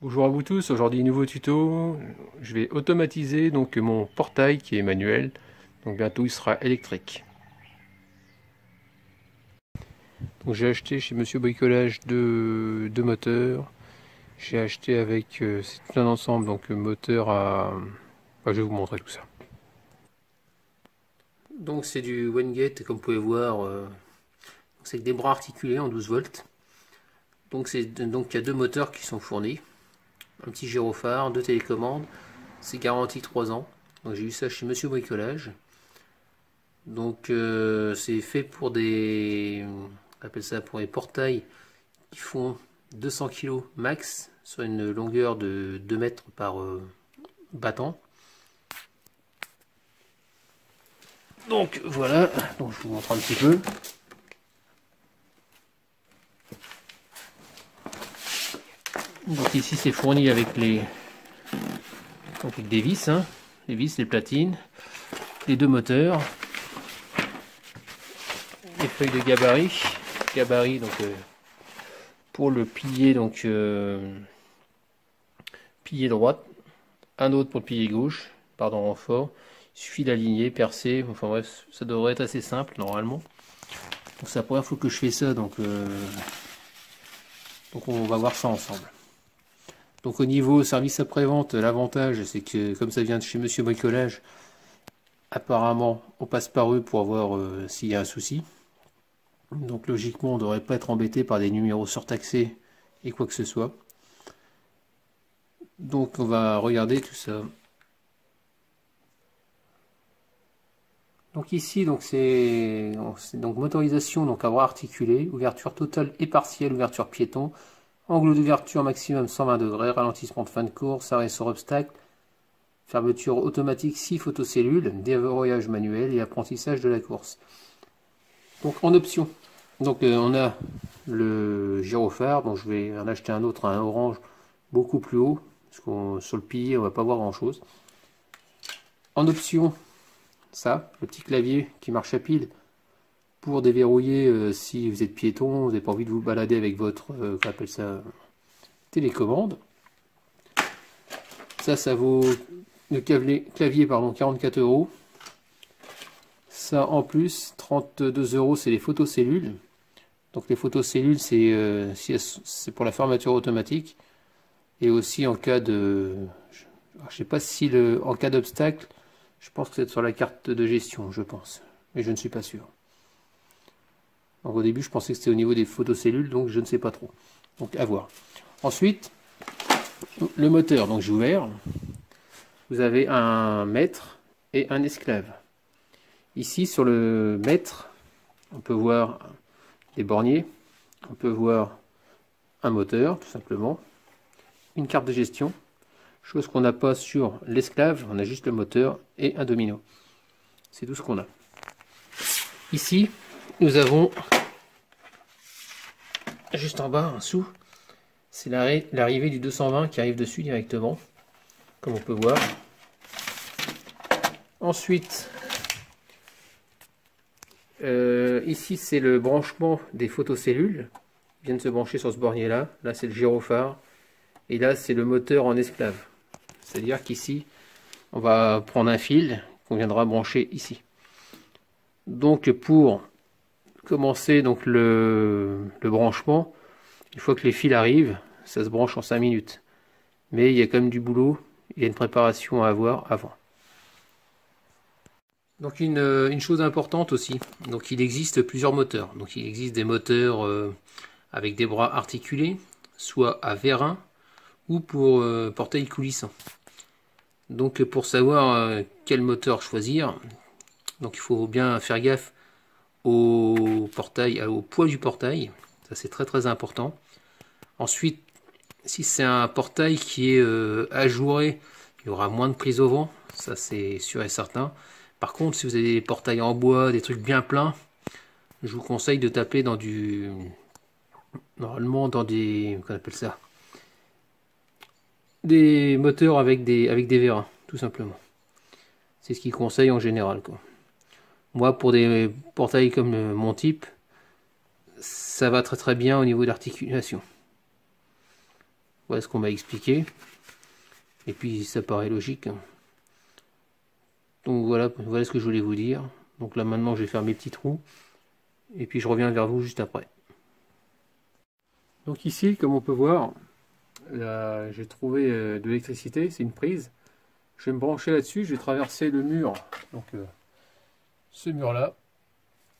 Bonjour à vous tous, aujourd'hui nouveau tuto. Je vais automatiser donc mon portail qui est manuel, donc bientôt il sera électrique. Donc j'ai acheté chez Monsieur Bricolage deux moteurs. J'ai acheté avec c'est tout un ensemble, donc moteur à. Enfin, je vais vous montrer tout ça. Donc c'est du Wengate, comme vous pouvez voir, c'est des bras articulés en 12 volts. Donc il y a deux moteurs qui sont fournis, un petit gyrophare, deux télécommandes. C'est garanti 3 ans. Donc j'ai eu ça chez Monsieur Bricolage. Donc c'est fait pour des, on appelle ça pour les portails qui font 200 kg max sur une longueur de 2 mètres par battant. Donc voilà, donc je vous montre un petit peu. Donc ici c'est fourni avec les donc avec des vis, hein, les vis, les platines, les deux moteurs, les feuilles de gabarit donc pour le pilier donc pilier droite, un autre pour le pilier gauche, pardon renfort. Il suffit d'aligner, percer, enfin bref, ça devrait être assez simple normalement. Donc c'est la première fois que je fais ça, donc on va voir ça ensemble. Donc au niveau service après-vente, l'avantage c'est que comme ça vient de chez Monsieur Bricolage, apparemment on passe par eux pour voir s'il y a un souci. Donc logiquement on ne devrait pas être embêté par des numéros surtaxés et quoi que ce soit. Donc on va regarder tout ça. Donc ici c'est donc motorisation donc à bras articulé, ouverture totale et partielle, ouverture piéton, angle d'ouverture maximum 120 degrés, ralentissement de fin de course, arrêt sur obstacle, fermeture automatique 6 photocellules, déverrouillage manuel et apprentissage de la course. Donc en option, donc on a le gyrophare, donc je vais en acheter un autre, un orange beaucoup plus haut, parce que sur le pilier on va pas voir grand chose. En option, ça, le petit clavier qui marche à pile pour déverrouiller si vous êtes piéton, vous n'avez pas envie de vous balader avec votre qu'on appelle ça télécommande. Ça vaut le clavier pardon 44 €. Ça en plus 32 €, c'est les photocellules. Donc les photocellules c'est pour la fermeture automatique et aussi en cas de, je sais pas si en cas d'obstacle. Je pense que c'est sur la carte de gestion, je pense. Mais je ne suis pas sûr. Donc au début, je pensais que c'était au niveau des photocellules, donc je ne sais pas trop. Donc à voir. Ensuite, le moteur. Donc j'ai ouvert. Vous avez un maître et un esclave. Ici, sur le maître, on peut voir des borniers. On peut voir un moteur, tout simplement. Une carte de gestion. Chose qu'on n'a pas sur l'esclave, on a juste le moteur et un domino. C'est tout ce qu'on a. Ici, nous avons, juste en bas, en dessous, c'est l'arrivée du 220 qui arrive dessus directement, comme on peut voir. Ensuite, ici c'est le branchement des photocellules. Ils viennent se brancher sur ce bornier là. Là c'est le gyrophare. Et là c'est le moteur en esclave. C'est-à-dire qu'ici, on va prendre un fil qu'on viendra brancher ici. Donc pour commencer donc le branchement, une fois que les fils arrivent, ça se branche en 5 minutes. Mais il y a quand même du boulot, il y a une préparation à avoir avant. Donc une chose importante aussi, donc il existe plusieurs moteurs. Donc il existe des moteurs avec des bras articulés, soit à vérin ou pour portail coulissant. Donc pour savoir quel moteur choisir, donc il faut bien faire gaffe au portail, au poids du portail, ça c'est très important. Ensuite, si c'est un portail qui est ajouré, il y aura moins de prise au vent, ça c'est sûr et certain. Par contre, si vous avez des portails en bois, des trucs bien pleins, je vous conseille de taper dans normalement dans des, qu'on appelle ça, des moteurs avec des vérins, tout simplement. C'est ce qu'ils conseillent en général, quoi. Moi, pour des portails comme mon type, ça va très bien au niveau de l'articulation. Voilà ce qu'on m'a expliqué. Et puis ça paraît logique. Donc voilà ce que je voulais vous dire. Donc là maintenant je vais faire mes petits trous. Et puis je reviens vers vous juste après. Donc ici, comme on peut voir, là j'ai trouvé de l'électricité, c'est une prise. Je vais me brancher là-dessus, je vais traverser le mur. Donc ce mur là.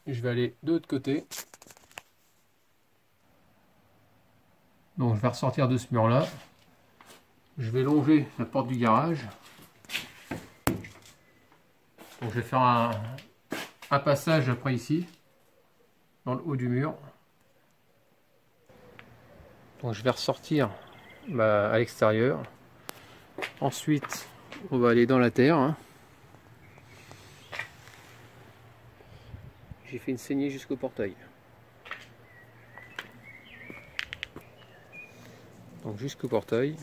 Je vais aller de l'autre côté. Donc je vais ressortir de ce mur là. Je vais longer la porte du garage. Donc je vais faire un passage après ici, dans le haut du mur. Donc je vais ressortir à l'extérieur. Ensuite, on va aller dans la terre. Hein. J'ai fait une saignée jusqu'au portail. Donc jusqu'au portail.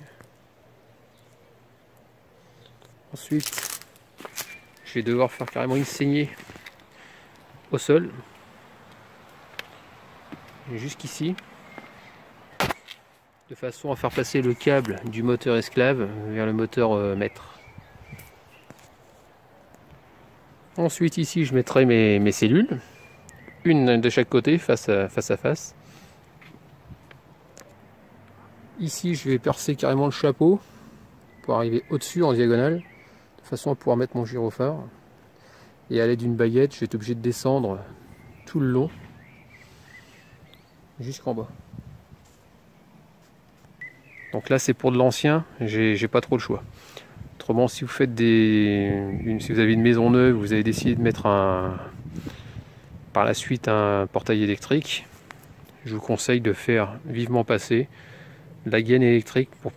Ensuite, je vais devoir faire carrément une saignée au sol. Jusqu'ici. De façon à faire passer le câble du moteur esclave vers le moteur maître. Ensuite ici je mettrai mes cellules. Une de chaque côté, face à face. Ici, je vais percer carrément le chapeau pour arriver au-dessus en diagonale, de façon à pouvoir mettre mon gyrophare. Et à l'aide d'une baguette, je vais être obligé de descendre tout le long jusqu'en bas. Donc là, c'est pour de l'ancien, j'ai pas trop le choix. Autrement, si vous faites si vous avez une maison neuve, vous avez décidé de mettre par la suite un portail électrique, je vous conseille de faire vivement passer la gaine électrique pour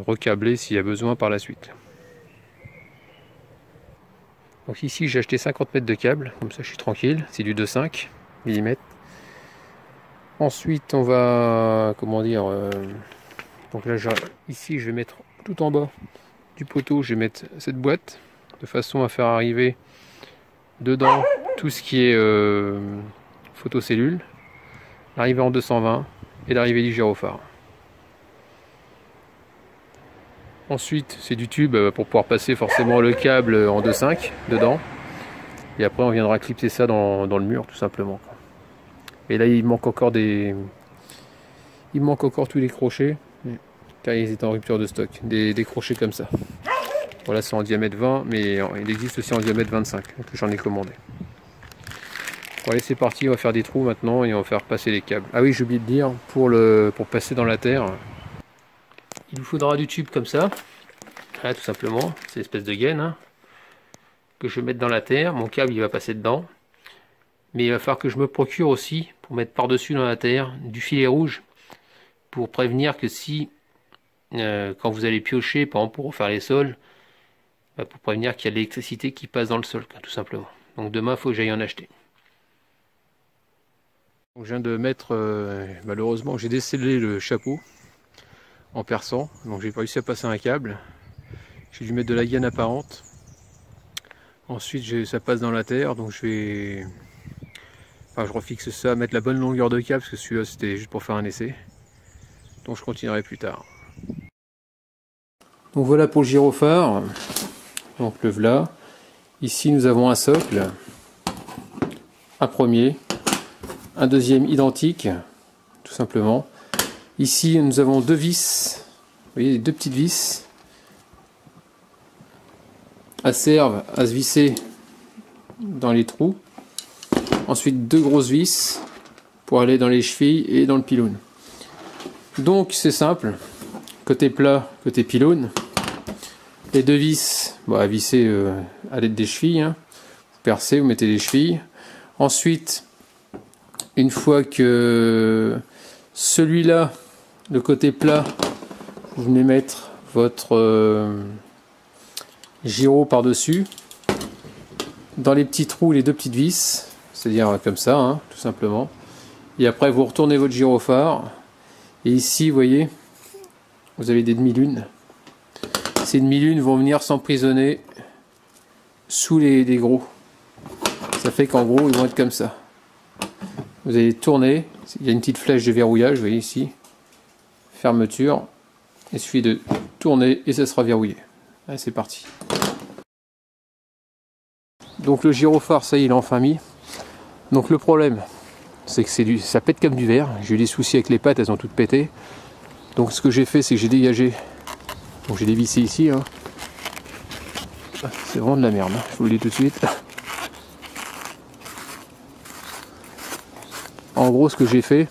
recabler s'il y a besoin par la suite. Donc ici j'ai acheté 50 mètres de câble, comme ça je suis tranquille, c'est du 2,5 mm. Ensuite on va, donc là ici je vais mettre tout en bas du poteau, je vais mettre cette boîte, de façon à faire arriver dedans tout ce qui est photocellule, l'arrivée en 220 et l'arrivée du gyrophare. Ensuite, c'est du tube pour pouvoir passer forcément le câble en 2,5 dedans. Et après, on viendra clipser ça dans le mur, tout simplement. Et là, il manque encore tous les crochets, car ils étaient en rupture de stock. Des crochets comme ça. Voilà, c'est en diamètre 20, mais il existe aussi en diamètre 25, que j'en ai commandé. Bon, allez, c'est parti, on va faire des trous maintenant et on va faire passer les câbles. Ah oui, j'ai oublié de dire, pour passer dans la terre, il vous faudra du tube comme ça, là, tout simplement, c'est une espèce de gaine, hein, que je vais mettre dans la terre. Mon câble il va passer dedans, mais il va falloir que je me procure aussi, pour mettre par-dessus dans la terre, du filet rouge, pour prévenir que si, quand vous allez piocher, par exemple pour refaire les sols, pour prévenir qu'il y a de l'électricité qui passe dans le sol, tout simplement. Donc demain, il faut que j'aille en acheter. Donc, je viens de mettre, malheureusement, j'ai descellé le chapeau en perçant, donc j'ai pas réussi à passer un câble. J'ai dû mettre de la gaine apparente. Ensuite ça passe dans la terre, donc je refixe ça, mettre la bonne longueur de câble, parce que celui-là c'était juste pour faire un essai. Donc je continuerai plus tard. Donc voilà pour le gyrophare. Donc le voilà. Ici nous avons un socle, un premier, un deuxième identique, tout simplement. Ici, nous avons deux vis, vous voyez, deux petites vis. Elles servent à se visser dans les trous. Ensuite, deux grosses vis pour aller dans les chevilles et dans le pylône. Donc, c'est simple. Côté plat, côté pylône. Les deux vis, à visser à l'aide des chevilles. Hein. Vous percez, vous mettez les chevilles. Ensuite, une fois que celui-là, le côté plat, vous venez mettre votre gyro par-dessus. Dans les petits trous, les deux petites vis, c'est-à-dire comme ça, hein, tout simplement. Et après, vous retournez votre gyrophare. Et ici, vous voyez, vous avez des demi-lunes. Ces demi-lunes vont venir s'emprisonner sous les gros. Ça fait qu'en gros, ils vont être comme ça. Vous allez tourner. Il y a une petite flèche de verrouillage, vous voyez ici. Fermeture. Il suffit de tourner et ça sera verrouillé. Allez, c'est parti. Donc le gyrophare, ça y est, il est enfin mis. Donc le problème, c'est que ça pète comme du verre. J'ai eu des soucis avec les pattes, elles ont toutes pété. Donc ce que j'ai fait, c'est que j'ai dégagé. Donc j'ai dévissé ici. Hein. C'est vraiment de la merde, hein. Je vous le dis tout de suite. En gros, ce que j'ai fait,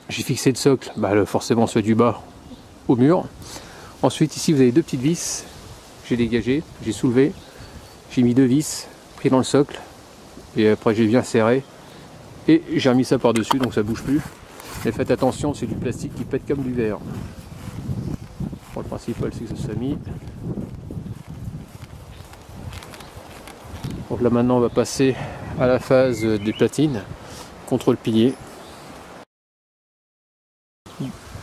j'ai fixé le socle, forcément celui du bas, au mur. Ensuite, ici, vous avez deux petites vis. J'ai dégagé, j'ai soulevé, j'ai mis deux vis, pris dans le socle. Et après, j'ai bien serré. Et j'ai remis ça par-dessus, donc ça bouge plus. Mais faites attention, c'est du plastique qui pète comme du verre. Bon, le principal, c'est que ça soit mis. Donc là, maintenant, on va passer à la phase des platines contre le pilier.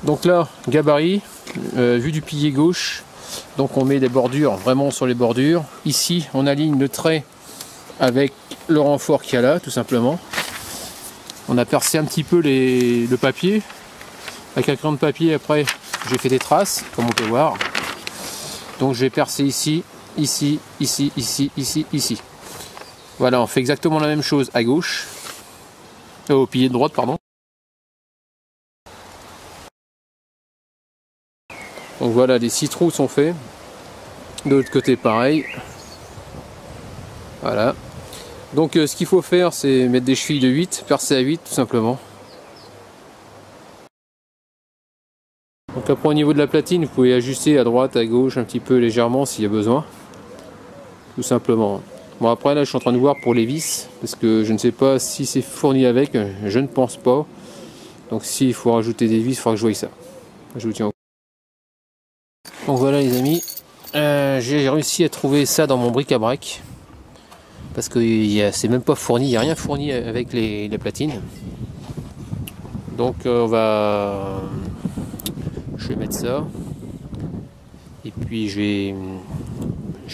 Donc là, gabarit, vue du pilier gauche. Donc on met des bordures vraiment sur les bordures. Ici, on aligne le trait avec le renfort qu'il y a là, tout simplement. On a percé un petit peu le papier. Avec un crayon de papier, après, j'ai fait des traces, comme on peut voir. Donc je vais percer ici, ici, ici, ici, ici, ici. Voilà, on fait exactement la même chose à gauche. Au pilier de droite, pardon. Donc voilà, les 6 trous sont faits. De l'autre côté, pareil. Voilà. Donc ce qu'il faut faire, c'est mettre des chevilles de 8, percer à 8 tout simplement. Donc après au niveau de la platine, vous pouvez ajuster à droite, à gauche, un petit peu légèrement s'il y a besoin. Tout simplement. Bon après là je suis en train de voir pour les vis, parce que je ne sais pas si c'est fourni avec, je ne pense pas. Donc s'il faut rajouter des vis, il faudra que je voie ça. Je vous tiens au courant. Donc voilà les amis, j'ai réussi à trouver ça dans mon bric-à-brac. Parce que c'est même pas fourni, il n'y a rien fourni avec les platines. Donc je vais mettre ça. Et puis je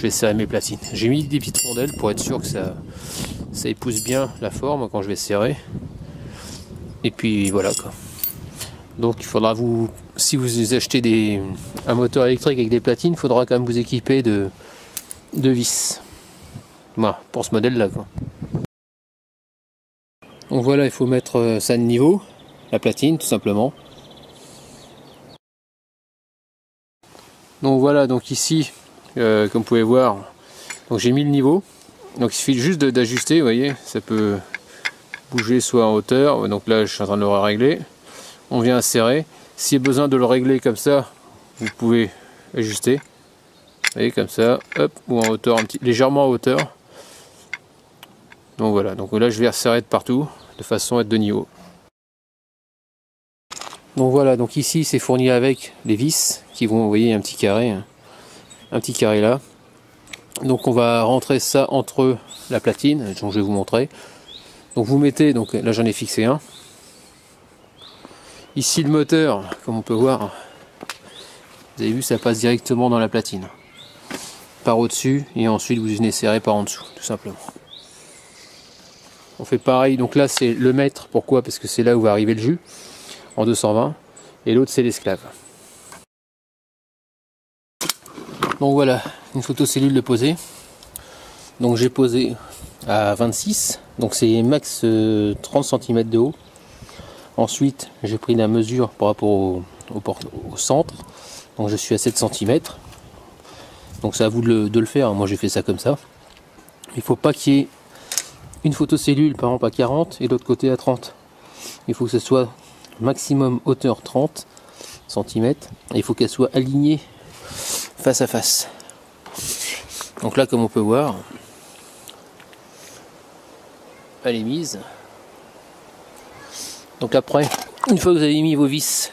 vais serrer mes platines. J'ai mis des petites rondelles pour être sûr que ça épouse bien la forme quand je vais serrer. Et puis voilà quoi. Donc il faudra si vous achetez un moteur électrique avec des platines, il faudra quand même vous équiper de vis. Voilà, pour ce modèle là quoi. Donc voilà, il faut mettre ça de niveau, la platine tout simplement. Donc voilà, donc ici, comme vous pouvez voir, donc j'ai mis le niveau. Donc il suffit juste d'ajuster, vous voyez, ça peut bouger soit en hauteur, donc là je suis en train de le régler. On vient serrer. S'il y a besoin de le régler comme ça, vous pouvez ajuster. Vous voyez, comme ça, hop, ou en hauteur, légèrement en hauteur. Donc voilà, donc là je vais resserrer de partout, de façon à être de niveau. Donc voilà, donc ici c'est fourni avec les vis qui vont, vous voyez, un petit carré là. Donc on va rentrer ça entre la platine, dont je vais vous montrer. Donc vous mettez, donc là j'en ai fixé un. Ici le moteur, comme on peut voir, vous avez vu, ça passe directement dans la platine. Par au-dessus, et ensuite vous venez serrer par en dessous, tout simplement. On fait pareil, donc là c'est le mètre, pourquoi? Parce que c'est là où va arriver le jus, en 220, et l'autre c'est l'esclave. Donc voilà, une photocellule de poser. Donc j'ai posé à 26, donc c'est max 30 cm de haut. Ensuite j'ai pris la mesure par rapport au centre, donc je suis à 7 cm. Donc c'est à vous de le faire, moi j'ai fait ça comme ça. Il ne faut pas qu'il y ait une photocellule par exemple à 40 et l'autre côté à 30. Il faut que ce soit maximum hauteur 30 cm et il faut qu'elle soit alignée face à face. Donc là comme on peut voir, elle est mise. Donc après, une fois que vous avez mis vos vis,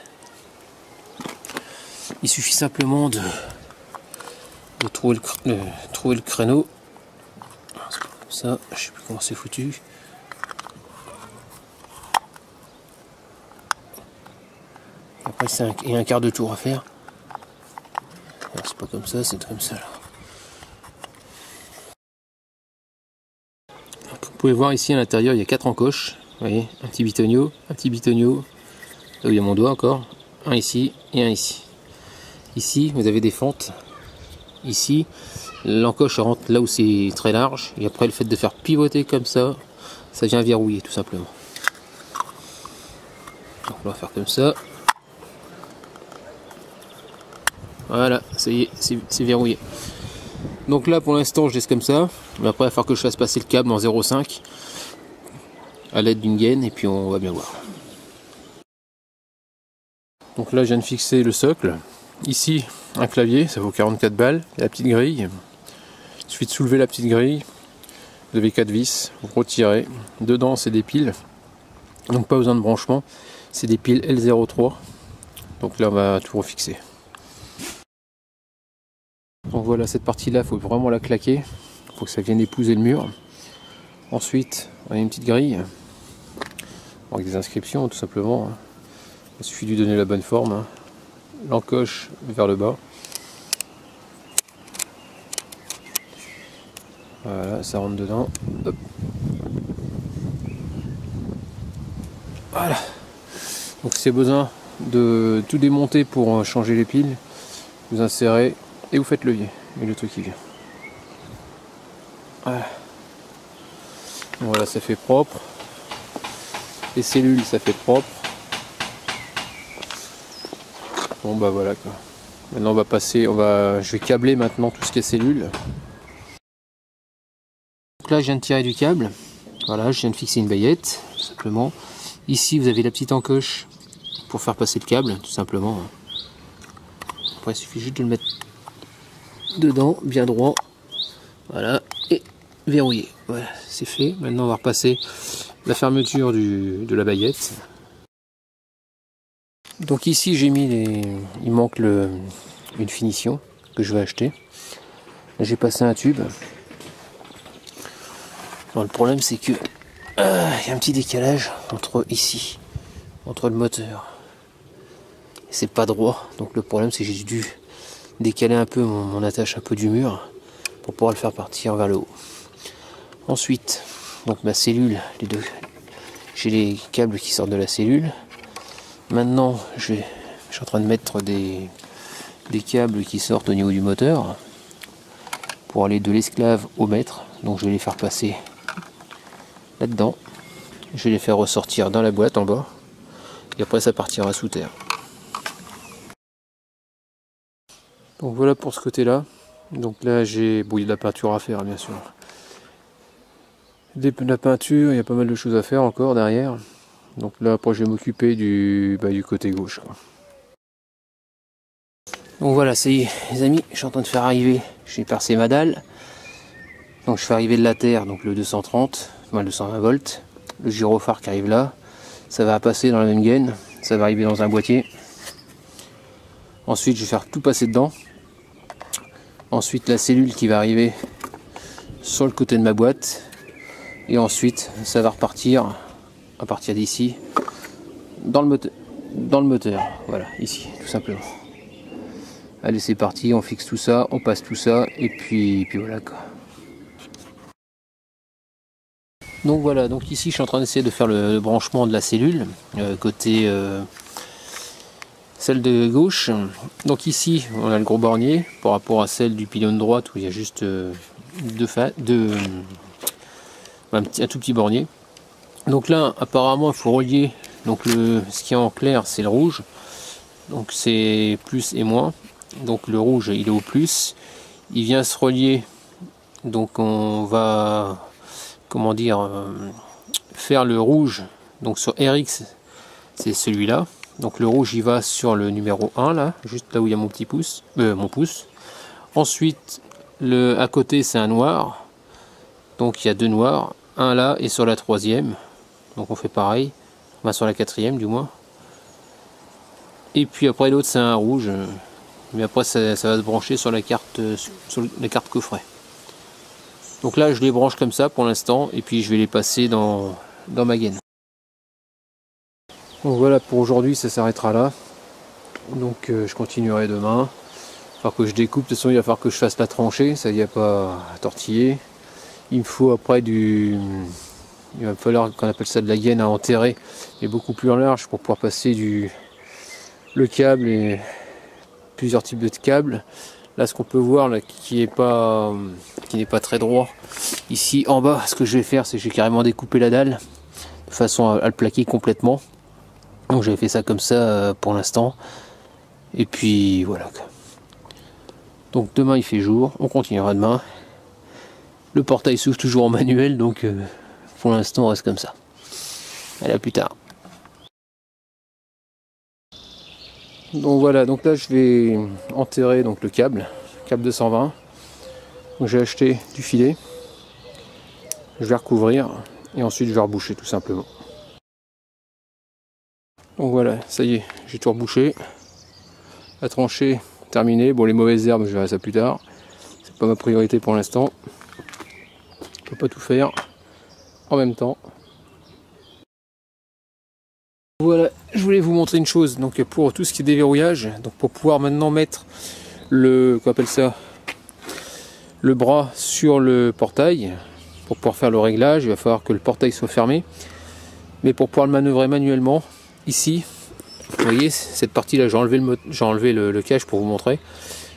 il suffit simplement de trouver le créneau. Comme ça, je sais plus comment c'est foutu. Après il y a un quart de tour à faire. C'est pas comme ça, c'est comme ça là. Donc, vous pouvez voir ici à l'intérieur, il y a 4 encoches. Vous voyez, un petit bitonio, là où il y a mon doigt encore, un ici et un ici. Ici, vous avez des fentes. Ici, l'encoche rentre là où c'est très large. Et après, le fait de faire pivoter comme ça vient verrouiller tout simplement. Donc, on va faire comme ça. Voilà, ça y est, c'est verrouillé. Donc là, pour l'instant, je laisse comme ça. Mais après, il va falloir que je fasse passer le câble en 0,5 à l'aide d'une gaine et puis on va bien voir. Donc là, je viens de fixer le socle. Ici, un clavier, ça vaut 44 balles. Et la petite grille. Il suffit de soulever la petite grille. Vous avez 4 vis, vous retirez. Dedans, c'est des piles. Donc pas besoin de branchement. C'est des piles L03. Donc là, on va tout refixer. Donc voilà, cette partie-là, il faut vraiment la claquer. Il faut que ça vienne épouser le mur. Ensuite, on a une petite grille. Avec des inscriptions, tout simplement. Il suffit de lui donner la bonne forme. L'encoche vers le bas. Voilà, ça rentre dedans. Hop. Voilà. Donc si vous avez besoin de tout démonter pour changer les piles, vous insérez et vous faites levier. Et le truc qui vient. Voilà. Voilà, ça fait propre. Les cellules, ça fait propre. Bon bah voilà quoi. Maintenant on va passer, je vais câbler maintenant tout ce qui est cellules. Donc là je viens de tirer du câble. Voilà, je viens de fixer une baillette, tout simplement. Ici vous avez la petite encoche pour faire passer le câble, tout simplement. Après il suffit juste de le mettre dedans, bien droit. Voilà, et verrouiller. Voilà, c'est fait. Maintenant on va repasser la fermeture de la baillette. Donc ici j'ai mis il manque une finition que je vais acheter. J'ai passé un tube. Alors, le problème c'est que il y a un petit décalage entre le moteur. C'est pas droit. Donc le problème c'est que j'ai dû décaler un peu mon attache un peu du mur pour pouvoir le faire partir vers le haut. Ensuite, donc ma cellule, j'ai les câbles qui sortent de la cellule. Maintenant, je suis en train de mettre des câbles qui sortent au niveau du moteur pour aller de l'esclave au maître. Donc je vais les faire passer là-dedans. Je vais les faire ressortir dans la boîte en bas. Et après ça partira sous terre. Donc voilà pour ce côté-là. Donc là j'ai de la peinture à faire bien sûr. De la peinture, il y a pas mal de choses à faire encore derrière. Donc là après je vais m'occuper du côté gauche. Donc voilà, ça y est les amis, je suis en train de faire arriver, j'ai percé ma dalle. Donc je fais arriver de la terre, donc le 230, le 220 volts. Le gyrophare qui arrive là, ça va passer dans la même gaine, ça va arriver dans un boîtier. Ensuite je vais faire tout passer dedans. Ensuite la cellule qui va arriver sur le côté de ma boîte. Et ensuite ça va repartir à partir d'ici dans le moteur. Voilà, ici tout simplement. Allez c'est parti, on fixe tout ça, on passe tout ça et puis voilà quoi. Donc voilà, donc ici je suis en train d'essayer de faire le branchement de la cellule côté celle de gauche. Donc ici on a le gros bornier par rapport à celle du pylône droite où il y a juste un tout petit bornier. Donc là apparemment il faut relier, donc ce qui est en clair c'est le rouge, donc c'est plus et moins. Donc le rouge il est au plus, il vient se relier, donc on va faire le rouge, donc sur RX c'est celui-là, donc le rouge il va sur le numéro 1 là, juste là où il y a mon petit pouce, mon pouce. Ensuite à côté c'est un noir, donc il y a deux noirs, un là et sur la troisième, donc on fait pareil, sur la quatrième du moins, et puis après l'autre c'est un rouge, mais après ça va se brancher sur la carte coffret. Donc là je les branche comme ça pour l'instant et puis je vais les passer dans ma gaine. Donc voilà, pour aujourd'hui ça s'arrêtera là. Donc je continuerai demain. Il va falloir que je découpe, de toute façon il va falloir que je fasse la tranchée, ça il n'y a pas à tortiller. Il me faut après il va falloir qu'on appelle ça de la gaine à enterrer, mais beaucoup plus large pour pouvoir passer le câble et plusieurs types de câbles. Là, ce qu'on peut voir là, qui n'est pas très droit, ici en bas, ce que je vais faire, c'est que j'ai carrément découpé la dalle de façon à le plaquer complètement. Donc j'avais fait ça comme ça pour l'instant. Et puis voilà. Donc demain il fait jour, on continuera demain. Le portail s'ouvre toujours en manuel, donc pour l'instant on reste comme ça. Allez, à plus tard. Donc voilà, donc là je vais enterrer donc le câble 220. Donc j'ai acheté du filet, je vais recouvrir et ensuite je vais reboucher tout simplement. Donc voilà, ça y est, j'ai tout rebouché. La tranchée terminée. Bon, les mauvaises herbes, je verrai ça plus tard. C'est pas ma priorité pour l'instant. Je peux pas tout faire en même temps. Voilà, je voulais vous montrer une chose. Donc pour tout ce qui est déverrouillage, donc pour pouvoir maintenant mettre le, qu'on appelle ça, le bras sur le portail, pour pouvoir faire le réglage, il va falloir que le portail soit fermé. Mais pour pouvoir le manœuvrer manuellement, ici, vous voyez cette partie là, j'ai enlevé le cache pour vous montrer.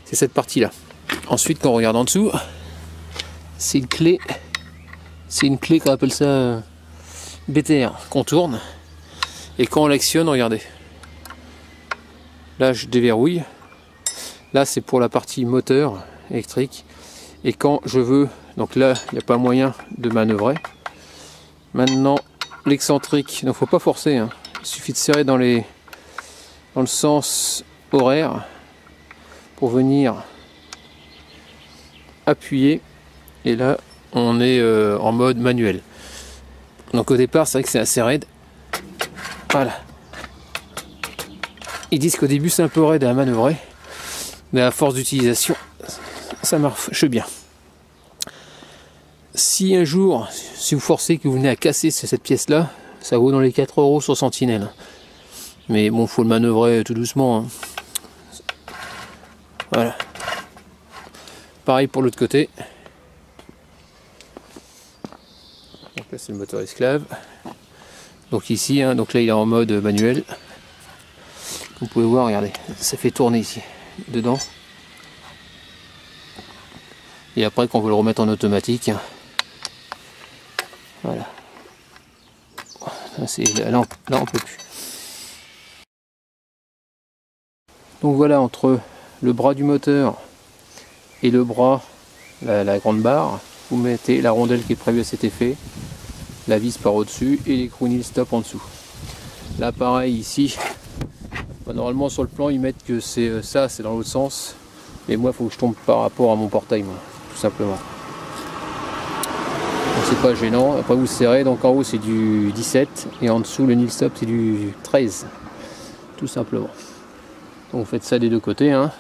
C'est cette partie là. Ensuite, quand on regarde en dessous, c'est une clé. C'est une clé qu'on appelle ça BTR qu'on tourne. Et quand on l'actionne, regardez. Là, je déverrouille. Là, c'est pour la partie moteur électrique. Et quand je veux, donc là, il n'y a pas moyen de manœuvrer. Maintenant, l'excentrique, donc faut pas forcer. Hein. Il suffit de serrer dans le sens horaire pour venir appuyer. Et là, on est en mode manuel. Donc au départ, c'est vrai que c'est assez raide. Voilà. Ils disent qu'au début c'est un peu raide à manœuvrer, mais à force d'utilisation, ça marche bien. Si un jour, si vous forcez que vous venez à casser cette pièce là, ça vaut dans les 4 € sur Sentinelle. Mais bon, faut le manœuvrer tout doucement. Hein. Voilà. Pareil pour l'autre côté. Donc là c'est le moteur esclave. Donc ici, hein, donc là il est en mode manuel. Vous pouvez voir, regardez, ça fait tourner ici, dedans. Et après quand on veut le remettre en automatique, hein, voilà. Là on peut plus. Donc voilà, entre le bras du moteur et le bras, la grande barre, vous mettez la rondelle qui est prévue à cet effet, la vis par au-dessus et les Crownhill stop en dessous. Là pareil ici, normalement sur le plan ils mettent que c'est ça, c'est dans l'autre sens, mais moi il faut que je tombe par rapport à mon portail, moi, tout simplement. Donc c'est pas gênant. Après vous serrez, donc en haut c'est du 17 et en dessous le Nil stop c'est du 13, tout simplement. Donc vous faites ça des deux côtés, hein.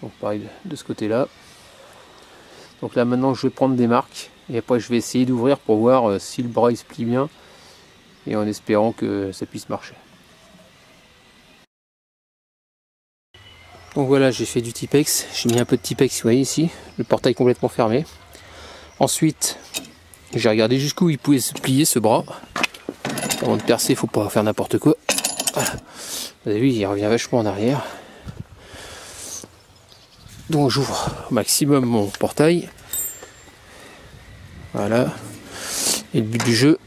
Donc pareil de ce côté là. Donc là maintenant je vais prendre des marques et après je vais essayer d'ouvrir pour voir si le bras il se plie bien et en espérant que ça puisse marcher. Donc voilà, j'ai fait du Tipex, j'ai mis un peu de Tipex, vous voyez ici, le portail complètement fermé. Ensuite j'ai regardé jusqu'où il pouvait se plier ce bras. Avant de percer, il ne faut pas faire n'importe quoi. Voilà. Vous avez vu, il revient vachement en arrière. Donc j'ouvre au maximum mon portail. Voilà. Et le but du jeu,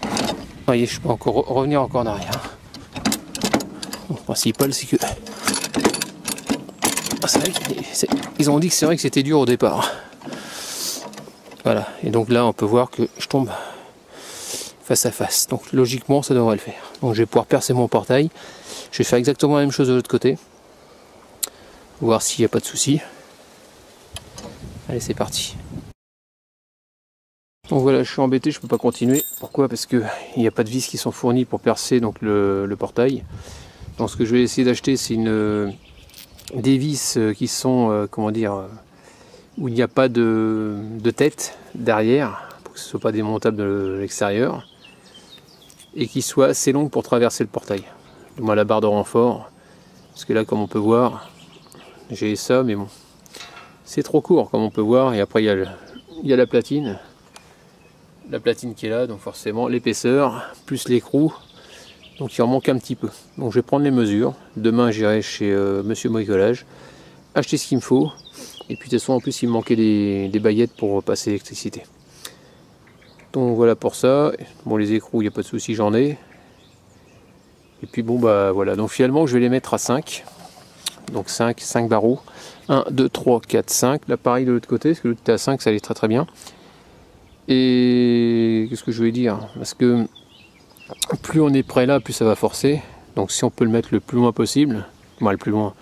vous voyez, je peux encore revenir encore en arrière. Le principal c'est que ils ont dit que c'est vrai que c'était dur au départ. Voilà. Et donc là on peut voir que je tombe face à face. Donc logiquement ça devrait le faire. Donc je vais pouvoir percer mon portail. Je vais faire exactement la même chose de l'autre côté. Voir s'il n'y a pas de souci. Allez, c'est parti. Donc voilà, je suis embêté, je peux pas continuer. Pourquoi? Parce que il n'y a pas de vis qui sont fournies pour percer donc le portail. Donc ce que je vais essayer d'acheter, c'est des vis qui sont comment dire, où il n'y a pas de tête derrière, pour que ce soit pas démontable de l'extérieur, et qui soit assez longue pour traverser le portail. Du moins la barre de renfort, parce que là, comme on peut voir, j'ai ça, mais bon, c'est trop court, comme on peut voir. Et après il y a la platine qui est là, donc forcément l'épaisseur plus l'écrou Donc il en manque un petit peu. Donc je vais prendre les mesures. Demain j'irai chez Monsieur Bricolage, acheter ce qu'il me faut. Et puis de toute façon en plus il me manquait des baguettes pour passer l'électricité. Donc voilà pour ça. Bon, les écrous, il n'y a pas de souci, j'en ai. Et puis bon bah voilà. Donc finalement je vais les mettre à 5. Donc 5 barreaux. 1, 2, 3, 4, 5. Là pareil de l'autre côté, parce que l'autre était à 5, ça allait très très bien. Et qu'est-ce que je voulais dire? Parce que plus on est près là, plus ça va forcer. Donc si on peut le mettre le plus loin possible, le plus loin,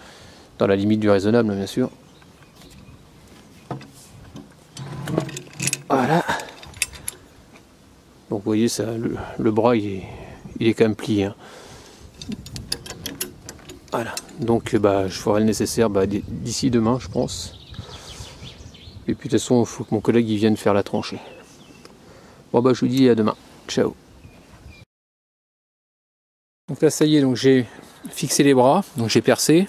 dans la limite du raisonnable bien sûr. Voilà. Donc vous voyez, ça, le bras il est quand même plié. Hein. Voilà. Donc bah, je ferai le nécessaire d'ici demain, je pense. Et puis de toute façon, il faut que mon collègue il vienne faire la tranchée. Bon bah je vous dis à demain. Ciao. Donc là ça y est, donc j'ai fixé les bras, donc j'ai percé.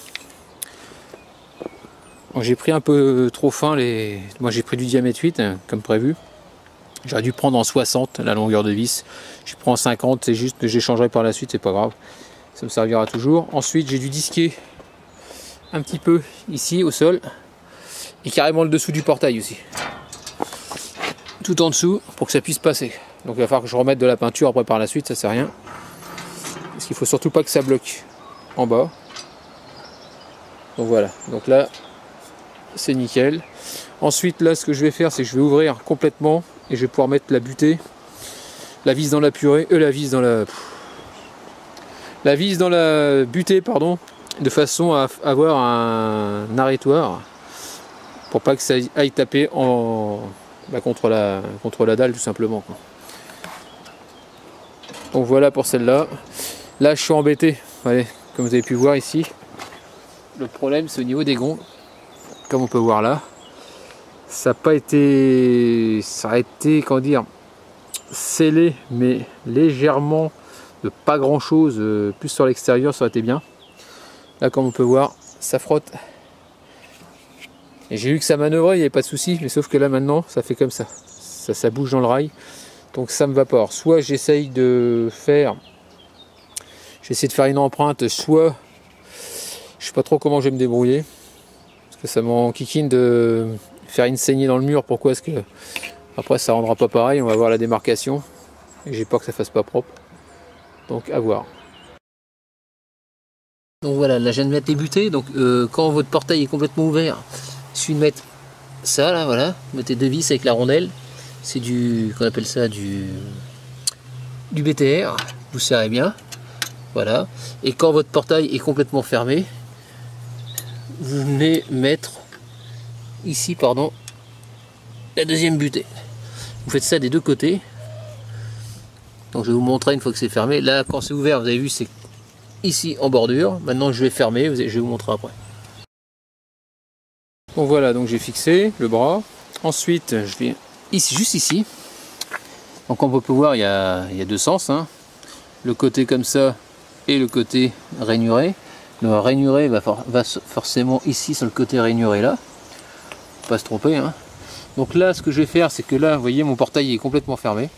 J'ai pris un peu trop fin moi j'ai pris du diamètre 8 hein, comme prévu. J'aurais dû prendre en 60 la longueur de vis. Je prends en 50, c'est juste que j'échangerai par la suite, c'est pas grave. Ça me servira toujours. Ensuite j'ai dû disquer un petit peu ici au sol. Et carrément le dessous du portail aussi. Tout en dessous pour que ça puisse passer. Donc il va falloir que je remette de la peinture après par la suite, ça c'est rien. Parce qu'il faut surtout pas que ça bloque en bas. Donc voilà, donc là c'est nickel. Ensuite là ce que je vais faire c'est que je vais ouvrir complètement et je vais pouvoir mettre la butée, la vis dans la purée, la vis dans la butée pardon, de façon à avoir un arrêtoir pour pas que ça aille taper contre la dalle tout simplement quoi. Donc voilà pour celle-là. Là je suis embêté, ouais, comme vous avez pu voir ici. Le problème c'est au niveau des gonds, comme on peut voir là. Ça a été comment dire, scellé mais légèrement, de pas grand chose, plus sur l'extérieur ça aurait été bien. Là comme on peut voir ça frotte. Et j'ai vu que ça manœuvrait, il n'y avait pas de souci, mais sauf que là maintenant ça fait comme ça. Ça bouge dans le rail. Donc ça me va pas. Soit j'essaye de faire une empreinte, soit je sais pas trop comment je vais me débrouiller. Parce que ça m'enquiquine de faire une saignée dans le mur. Pourquoi? Est-ce que après ça rendra pas pareil, on va voir la démarcation. Et j'ai peur que ça fasse pas propre. Donc à voir. Donc voilà, là je viens de mettre les butées. Donc quand votre portail est complètement ouvert, il suffit de mettre ça là, voilà. Vous mettez deux vis avec la rondelle. C'est qu'on appelle ça du BTR. Vous serrez bien. Voilà. Et quand votre portail est complètement fermé, vous venez mettre ici, pardon, la deuxième butée. Vous faites ça des deux côtés. Donc je vais vous montrer une fois que c'est fermé. Là, quand c'est ouvert, vous avez vu, c'est ici en bordure. Maintenant, je vais fermer. Je vais vous montrer après. Donc voilà, donc j'ai fixé le bras. Ensuite, je vais ici, juste ici. Donc on peut voir, il y a deux sens. Hein. Le côté comme ça et le côté rainuré. Le rainuré va forcément ici sur le côté rainuré là. Faut pas se tromper. Hein. Donc là, ce que je vais faire, c'est que là, vous voyez, mon portail est complètement fermé.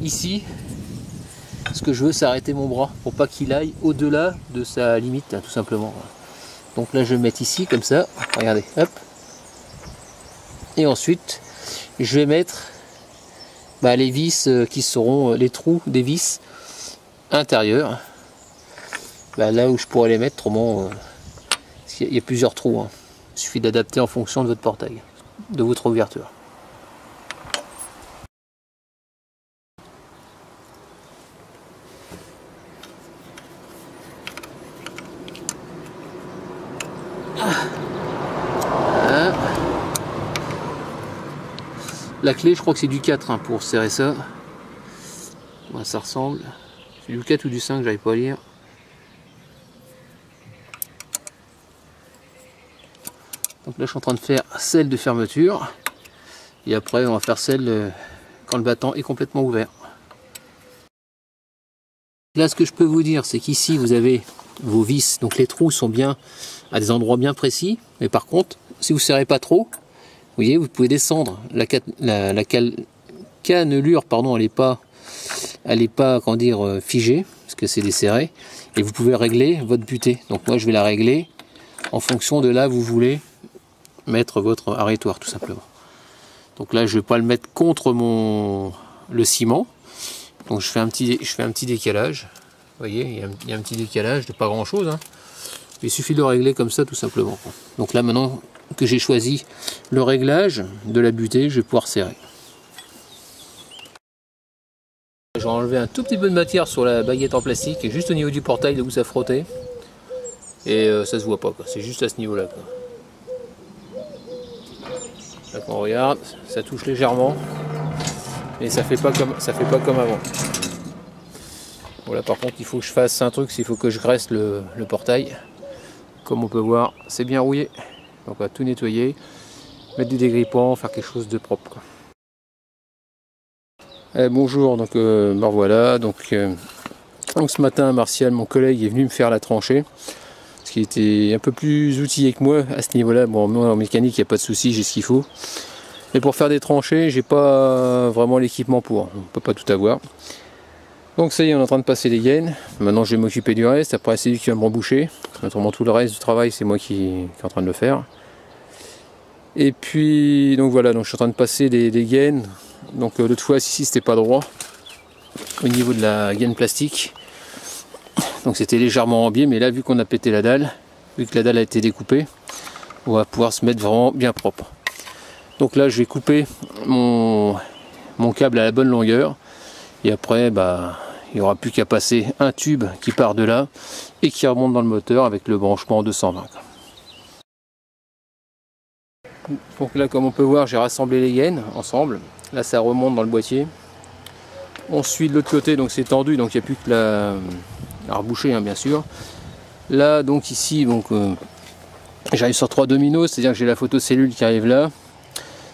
Ici, ce que je veux, c'est arrêter mon bras pour pas qu'il aille au-delà de sa limite, hein, tout simplement. Donc là, je vais le mettre ici, comme ça. Regardez, hop. Et ensuite, je vais mettre les vis qui seront les trous des vis intérieurs. Là où je pourrais les mettre, autrement, il y a plusieurs trous. Hein. Il suffit d'adapter en fonction de votre portail, de votre ouverture. Voilà. La clé, je crois que c'est du 4 hein, pour serrer ça. Voilà, ça ressemble. C'est du 4 ou du 5, j'arrive pas à lire. Donc là je suis en train de faire celle de fermeture et après on va faire celle quand le battant est complètement ouvert. Là ce que je peux vous dire c'est qu'ici vous avez vos vis, donc les trous sont bien à des endroits bien précis, mais par contre si vous ne serrez pas trop, vous voyez vous pouvez descendre, la cannelure pardon, elle n'est pas elle n'est pas, comment dire, figée, parce que c'est desserré, et vous pouvez régler votre butée. Donc moi je vais la régler en fonction de là où vous voulez mettre votre arrêtoir, tout simplement. Donc là je vais pas le mettre contre le ciment, donc je fais un petit décalage. Vous voyez, il y a un petit décalage de pas grand chose, hein. Il suffit de le régler comme ça tout simplement. Donc là maintenant que j'ai choisi le réglage de la butée, je vais pouvoir serrer. J'ai enlevé un tout petit peu de matière sur la baguette en plastique, juste au niveau du portail là où ça frottait. Et ça se voit pas, c'est juste à ce niveau là. Là quand on regarde, ça touche légèrement, mais ça fait pas comme avant. Voilà, par contre il faut que je fasse un truc, il faut que je graisse le portail. Comme on peut voir, c'est bien rouillé. Donc on va tout nettoyer, mettre du dégrippant, faire quelque chose de propre, quoi. Bonjour, donc me revoilà. Donc ce matin, Martial, mon collègue, est venu me faire la tranchée. Parce qu'il était un peu plus outillé que moi à ce niveau-là. Bon, moi en mécanique, il n'y a pas de souci, j'ai ce qu'il faut. Mais pour faire des tranchées, j'ai pas vraiment l'équipement pour. On peut pas tout avoir. Donc ça y est, on est en train de passer les gaines. Maintenant je vais m'occuper du reste, après c'est lui qui va me reboucher. Autrement tout le reste du travail c'est moi qui est en train de le faire. Et puis donc voilà, donc je suis en train de passer les gaines. Donc l'autre fois ici c'était pas droit au niveau de la gaine plastique. Donc c'était légèrement en biais, mais là vu qu'on a pété la dalle, vu que la dalle a été découpée, on va pouvoir se mettre vraiment bien propre. Donc là je vais couper mon câble à la bonne longueur. Et après, bah, il n'y aura plus qu'à passer un tube qui part de là et qui remonte dans le moteur avec le branchement en 220. Donc là, comme on peut voir, j'ai rassemblé les gaines ensemble. Là, ça remonte dans le boîtier. On suit de l'autre côté, donc c'est tendu, donc il n'y a plus que la reboucher, hein, bien sûr. Là, donc ici, j'arrive sur 3 dominos, c'est-à-dire que j'ai la photocellule qui arrive là.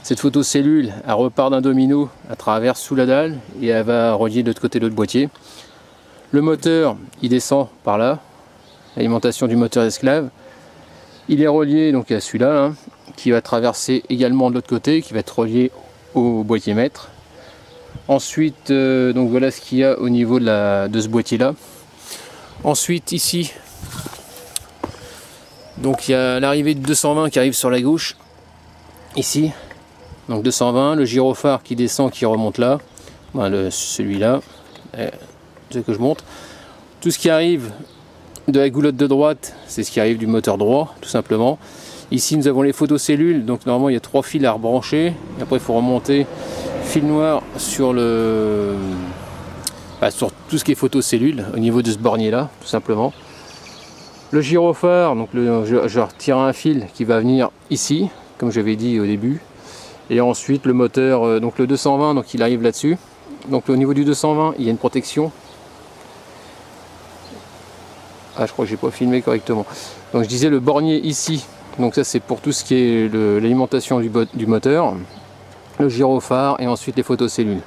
Cette photocellule, elle repart d'un domino, elle traverse sous la dalle et elle va relier de l'autre côté de l'autre boîtier. Le moteur, il descend par là, l'alimentation du moteur esclave. Il est relié donc à celui-là, hein, qui va traverser également de l'autre côté, qui va être relié au boîtier maître. Ensuite, donc voilà ce qu'il y a au niveau de ce boîtier-là. Ensuite, ici, donc il y a l'arrivée de 220 qui arrive sur la gauche, ici. Donc 220, le gyrophare qui descend, qui remonte là, voilà, celui-là, ce que je montre. Tout ce qui arrive de la goulotte de droite, c'est ce qui arrive du moteur droit, tout simplement. Ici nous avons les photocellules, donc normalement il y a 3 fils à rebrancher. Et après il faut remonter fil noir sur sur tout ce qui est photocellules, au niveau de ce bornier là, tout simplement. Le gyrophare, donc je retire un fil qui va venir ici, comme j'avais dit au début. Et ensuite le moteur, donc le 220, donc il arrive là-dessus. Donc au niveau du 220, il y a une protection. Ah, je crois que j'ai pas filmé correctement. Donc je disais le bornier ici. Donc ça c'est pour tout ce qui est l'alimentation du moteur, le gyrophare et ensuite les photocellules.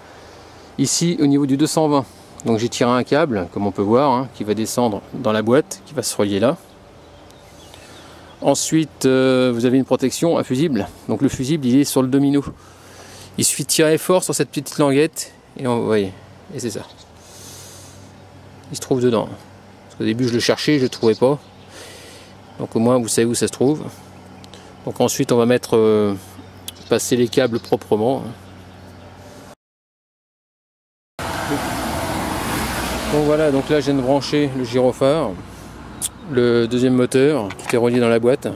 Ici au niveau du 220, donc j'ai tiré un câble, comme on peut voir, hein, qui va descendre dans la boîte, qui va se relier là. Ensuite, vous avez une protection, un fusible. Donc le fusible, il est sur le domino. Il suffit de tirer fort sur cette petite languette et vous voyez, et c'est ça. Il se trouve dedans. Parce qu'au début, je le cherchais, je ne le trouvais pas. Donc au moins, vous savez où ça se trouve. Donc ensuite, on va mettre passer les câbles proprement. Donc voilà, donc là, je viens de brancher le gyrophare. Le deuxième moteur qui est relié dans la boîte.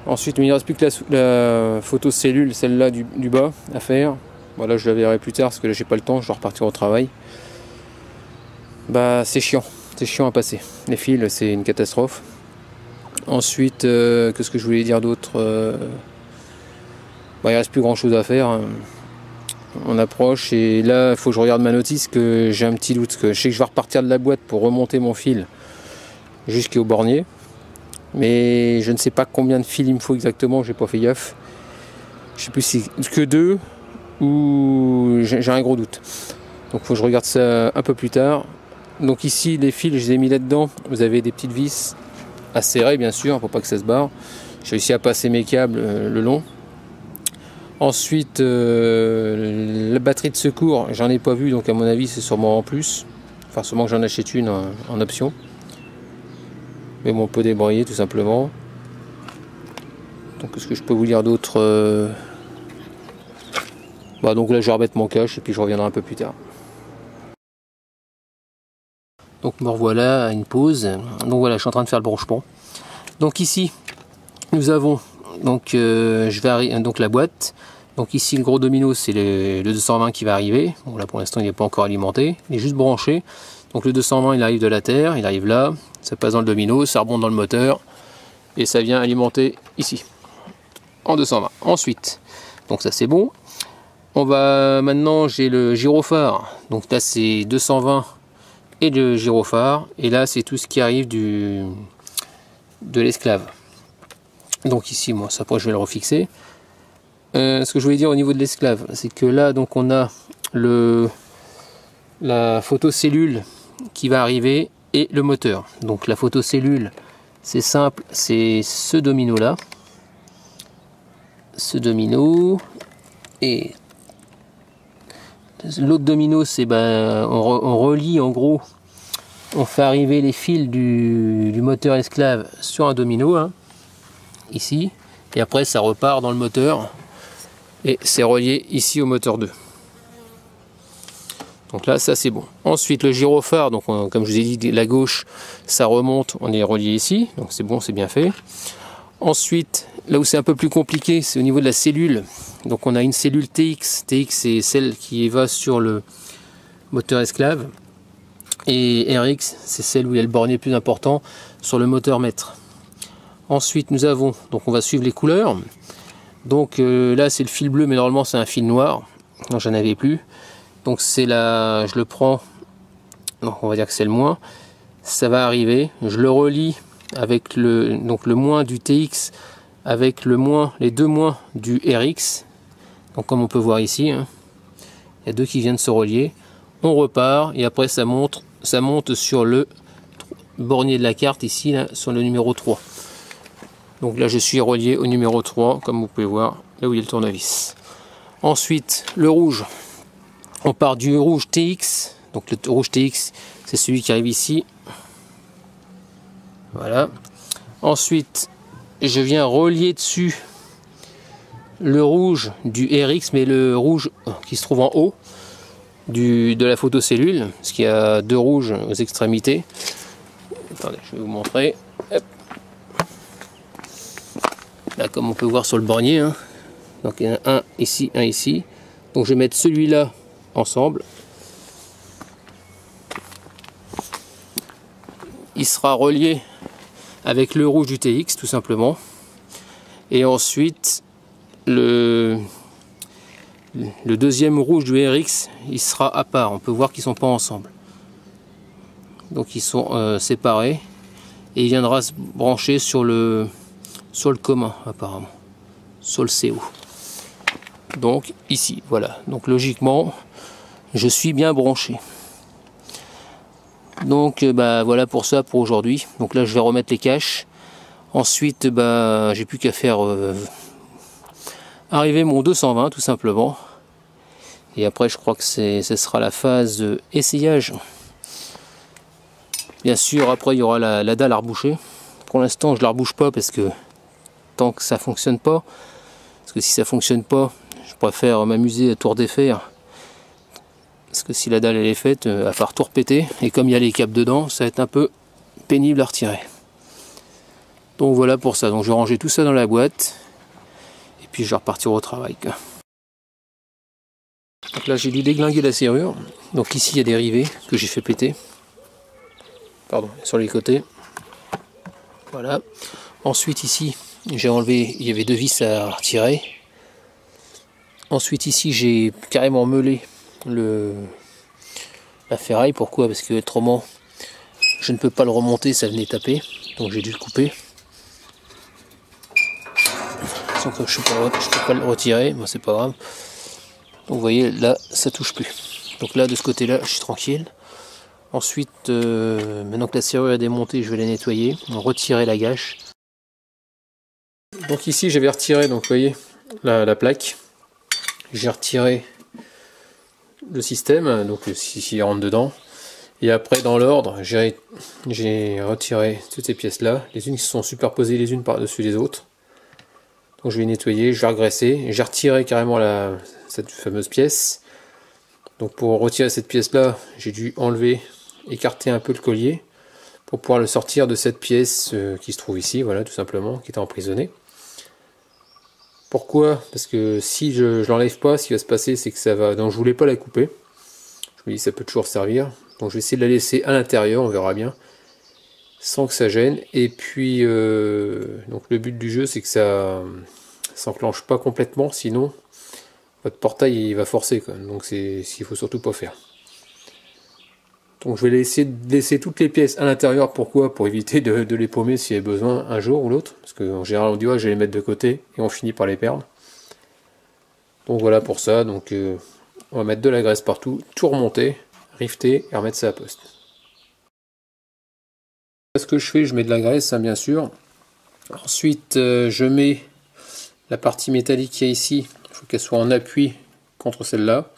Ensuite il ne reste plus que la photocellule, celle-là du bas à faire. Voilà, je la verrai plus tard parce que là j'ai pas le temps, je dois repartir au travail. Bah c'est chiant à passer. Les fils c'est une catastrophe. Ensuite, qu'est-ce que je voulais dire d'autre, il ne reste plus grand chose à faire. On approche et là il faut que je regarde ma notice, que j'ai un petit doute, que je sais que je vais repartir de la boîte pour remonter mon fil jusqu'au bornier, mais je ne sais pas combien de fils il me faut exactement, j'ai pas fait gaffe. Je sais plus si c'est que 2 ou j'ai un gros doute. Donc il faut que je regarde ça un peu plus tard. Donc ici les fils je les ai mis là-dedans. Vous avez des petites vis à serrer bien sûr, pour pas que ça se barre. J'ai réussi à passer mes câbles le long. Ensuite, la batterie de secours, j'en ai pas vu, donc à mon avis c'est sûrement en plus. Enfin, sûrement que j'en achète une en option. Mais bon, on peut débrayer tout simplement. Donc, qu'est-ce que je peux vous dire d'autre? Bah, donc là, je vais remettre mon cache et puis je reviendrai un peu plus tard. Donc, me revoilà à une pause. Donc voilà, je suis en train de faire le branchement. Donc ici, nous avons donc donc la boîte. Donc ici, le gros domino, c'est le 220 qui va arriver. Bon, là pour l'instant, il n'est pas encore alimenté, il est juste branché. Donc le 220, il arrive de la terre, il arrive là, ça passe dans le domino, ça remonte dans le moteur et ça vient alimenter ici en 220. Ensuite, donc ça c'est bon. On va maintenant, j'ai le gyrophare. Donc là c'est 220 et le gyrophare, et là c'est tout ce qui arrive de l'esclave. Donc ici, moi, ça, après je vais le refixer. Ce que je voulais dire au niveau de l'esclave, c'est que là, donc on a la photocellule qui va arriver et le moteur. Donc la photocellule, c'est simple, c'est ce domino là, ce domino, et l'autre domino, c'est on relie en gros, on fait arriver les fils du moteur esclave sur un domino, hein, ici, et après ça repart dans le moteur. Et c'est relié ici au moteur 2. Donc là, ça c'est bon. Ensuite, le gyrophare, donc comme je vous ai dit, la gauche, ça remonte, on est relié ici. Donc c'est bon, c'est bien fait. Ensuite, là où c'est un peu plus compliqué, c'est au niveau de la cellule. Donc on a une cellule TX. TX, c'est celle qui va sur le moteur esclave. Et RX, c'est celle où il y a le bornier plus important sur le moteur maître. Ensuite, nous avons, donc on va suivre les couleurs. Donc là c'est le fil bleu, mais normalement c'est un fil noir. Non, j'en avais plus. Donc c'est là, je le prends. Donc on va dire que c'est le moins. Ça va arriver. Je le relie avec le moins du TX avec les deux moins du RX. Donc comme on peut voir ici, hein, il y a deux qui viennent se relier. On repart et après ça monte sur le bornier de la carte ici, là, sur le numéro 3. Donc là je suis relié au numéro 3, comme vous pouvez voir, là où il y a le tournevis. Ensuite, le rouge. On part du rouge TX. Donc le rouge TX, c'est celui qui arrive ici. Voilà. Ensuite, je viens relier dessus le rouge du RX, mais le rouge qui se trouve en haut de la photocellule, parce qu'il y a deux rouges aux extrémités. Attendez, je vais vous montrer. Hop. Là, comme on peut voir sur le bornier, hein. Donc il y en a un ici. Donc je vais mettre celui-là ensemble. Il sera relié avec le rouge du TX tout simplement. Et ensuite le deuxième rouge du RX, il sera à part. On peut voir qu'ils sont pas ensemble. Donc ils sont séparés. Et il viendra se brancher sur le commun apparemment, sur le CO. Donc ici, voilà. Donc logiquement, je suis bien branché. Donc voilà pour ça pour aujourd'hui. Donc là je vais remettre les caches. Ensuite j'ai plus qu'à faire arriver mon 220 tout simplement. Et après je crois que ce sera la phase essayage. Bien sûr après il y aura la dalle à reboucher. Pour l'instant je la rebouche pas parce que tant que ça fonctionne pas, parce que si ça fonctionne pas, je préfère m'amuser à tout redéfaire, parce que si la dalle elle est faite, il va falloir tout repéter, et comme il y a les câbles dedans, ça va être un peu pénible à retirer. Donc voilà pour ça. Donc je vais ranger tout ça dans la boîte et puis je vais repartir au travail. Donc là j'ai dû déglinguer la serrure. Donc ici il y a des rivets que j'ai fait péter, pardon, sur les côtés. Voilà. Ensuite ici j'ai enlevé, il y avait deux vis à retirer. Ensuite ici j'ai carrément meulé la ferraille. Pourquoi? Parce que autrement je ne peux pas le remonter, ça venait taper. Donc j'ai dû le couper. Sans que je ne peux pas le retirer, bon, c'est pas grave. Donc vous voyez là ça touche plus. Donc là de ce côté là je suis tranquille. Ensuite maintenant que la serrure est démontée, je vais la nettoyer, retirer la gâche. Donc ici j'avais retiré, donc vous voyez la plaque. j'ai retiré le système, donc s'il rentre dedans. Et après, dans l'ordre, j'ai retiré toutes ces pièces-là, les unes qui se sont superposées les unes par-dessus les autres. Donc je vais nettoyer, je vais regresser, j'ai retiré carrément cette fameuse pièce. Donc pour retirer cette pièce-là, j'ai dû enlever, écarter un peu le collier pour pouvoir le sortir de cette pièce qui se trouve ici, voilà, tout simplement, qui était emprisonnée. Pourquoi? Parce que si je l'enlève pas, ce qui va se passer, c'est que ça va... Donc je voulais pas la couper. Je me dis ça peut toujours servir. Donc je vais essayer de la laisser à l'intérieur, on verra bien, sans que ça gêne. Et puis donc le but du jeu, c'est que ça s'enclenche pas complètement, sinon votre portail il va forcer quand même. Donc c'est ce qu'il faut surtout pas faire. Donc je vais essayer de laisser toutes les pièces à l'intérieur. Pourquoi? Pour éviter de les paumer s'il y a besoin un jour ou l'autre. Parce qu'en général on dit ouais, je vais les mettre de côté et on finit par les perdre. Donc voilà pour ça. Donc on va mettre de la graisse partout, tout remonter, rifter et remettre ça à poste. Ce que je fais, je mets de la graisse, hein, bien sûr. Ensuite, je mets la partie métallique qui est ici. Il faut qu'elle soit en appui contre celle-là.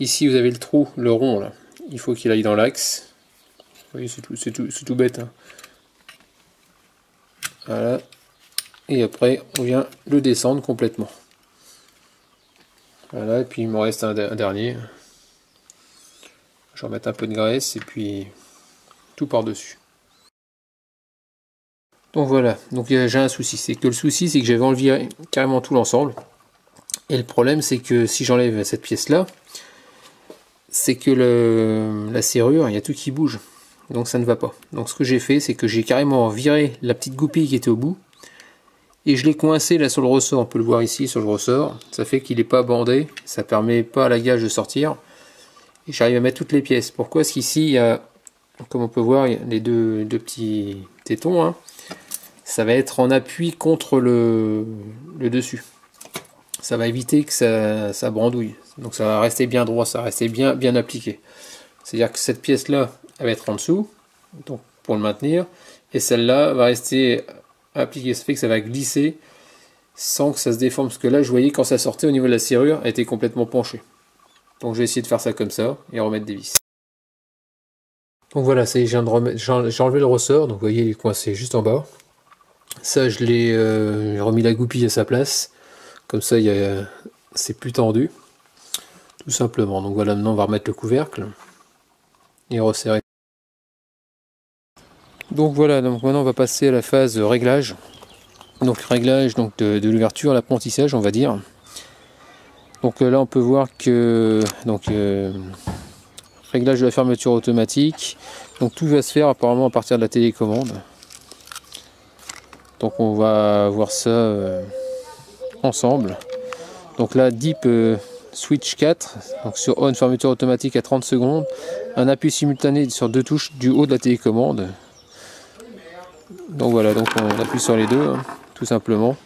Ici, vous avez le trou, le rond, là. Il faut qu'il aille dans l'axe. Vous voyez, c'est tout bête. Hein. Voilà. Et après, on vient le descendre complètement. Voilà, et puis il me reste un dernier. Je vais remettre un peu de graisse et puis tout par-dessus. Donc voilà, donc j'ai un souci. C'est que le souci, c'est que j'avais enlevé carrément tout l'ensemble. Et le problème, c'est que si j'enlève cette pièce-là, c'est que la serrure, il y a tout qui bouge. Donc ça ne va pas. Donc ce que j'ai fait, c'est que j'ai carrément viré la petite goupille qui était au bout. Et je l'ai coincé là sur le ressort. On peut le voir ici sur le ressort. Ça fait qu'il n'est pas bandé. Ça permet pas à la gage de sortir. Et j'arrive à mettre toutes les pièces. Pourquoi? Parce qu'ici, il y a, comme on peut voir, il y a les deux petits tétons. Hein. Ça va être en appui contre le dessus. Ça va éviter que ça brandouille. Donc ça va rester bien droit, ça va rester bien appliqué. C'est-à-dire que cette pièce-là, elle va être en dessous, donc pour le maintenir, et celle-là va rester appliquée. Ça fait que ça va glisser sans que ça se déforme. Parce que là, je voyais quand ça sortait au niveau de la serrure, elle était complètement penchée. Donc je vais essayer de faire ça comme ça et remettre des vis. Donc voilà, ça y est, j'ai enlevé le ressort. Donc vous voyez, il est coincé juste en bas. Ça, je l'ai remis la goupille à sa place. Comme ça, c'est plus tendu. Tout simplement. Donc voilà, maintenant on va remettre le couvercle et resserrer. Donc voilà, donc maintenant on va passer à la phase réglage. Donc réglage donc de l'ouverture, l'apprentissage, on va dire. Donc là on peut voir que réglage de la fermeture automatique. Donc tout va se faire apparemment à partir de la télécommande. Donc on va voir ça ensemble. Donc là Deep Switch 4, donc sur On fermeture automatique à 30 secondes, un appui simultané sur deux touches du haut de la télécommande. Donc voilà, donc on appuie sur les deux, hein, tout simplement.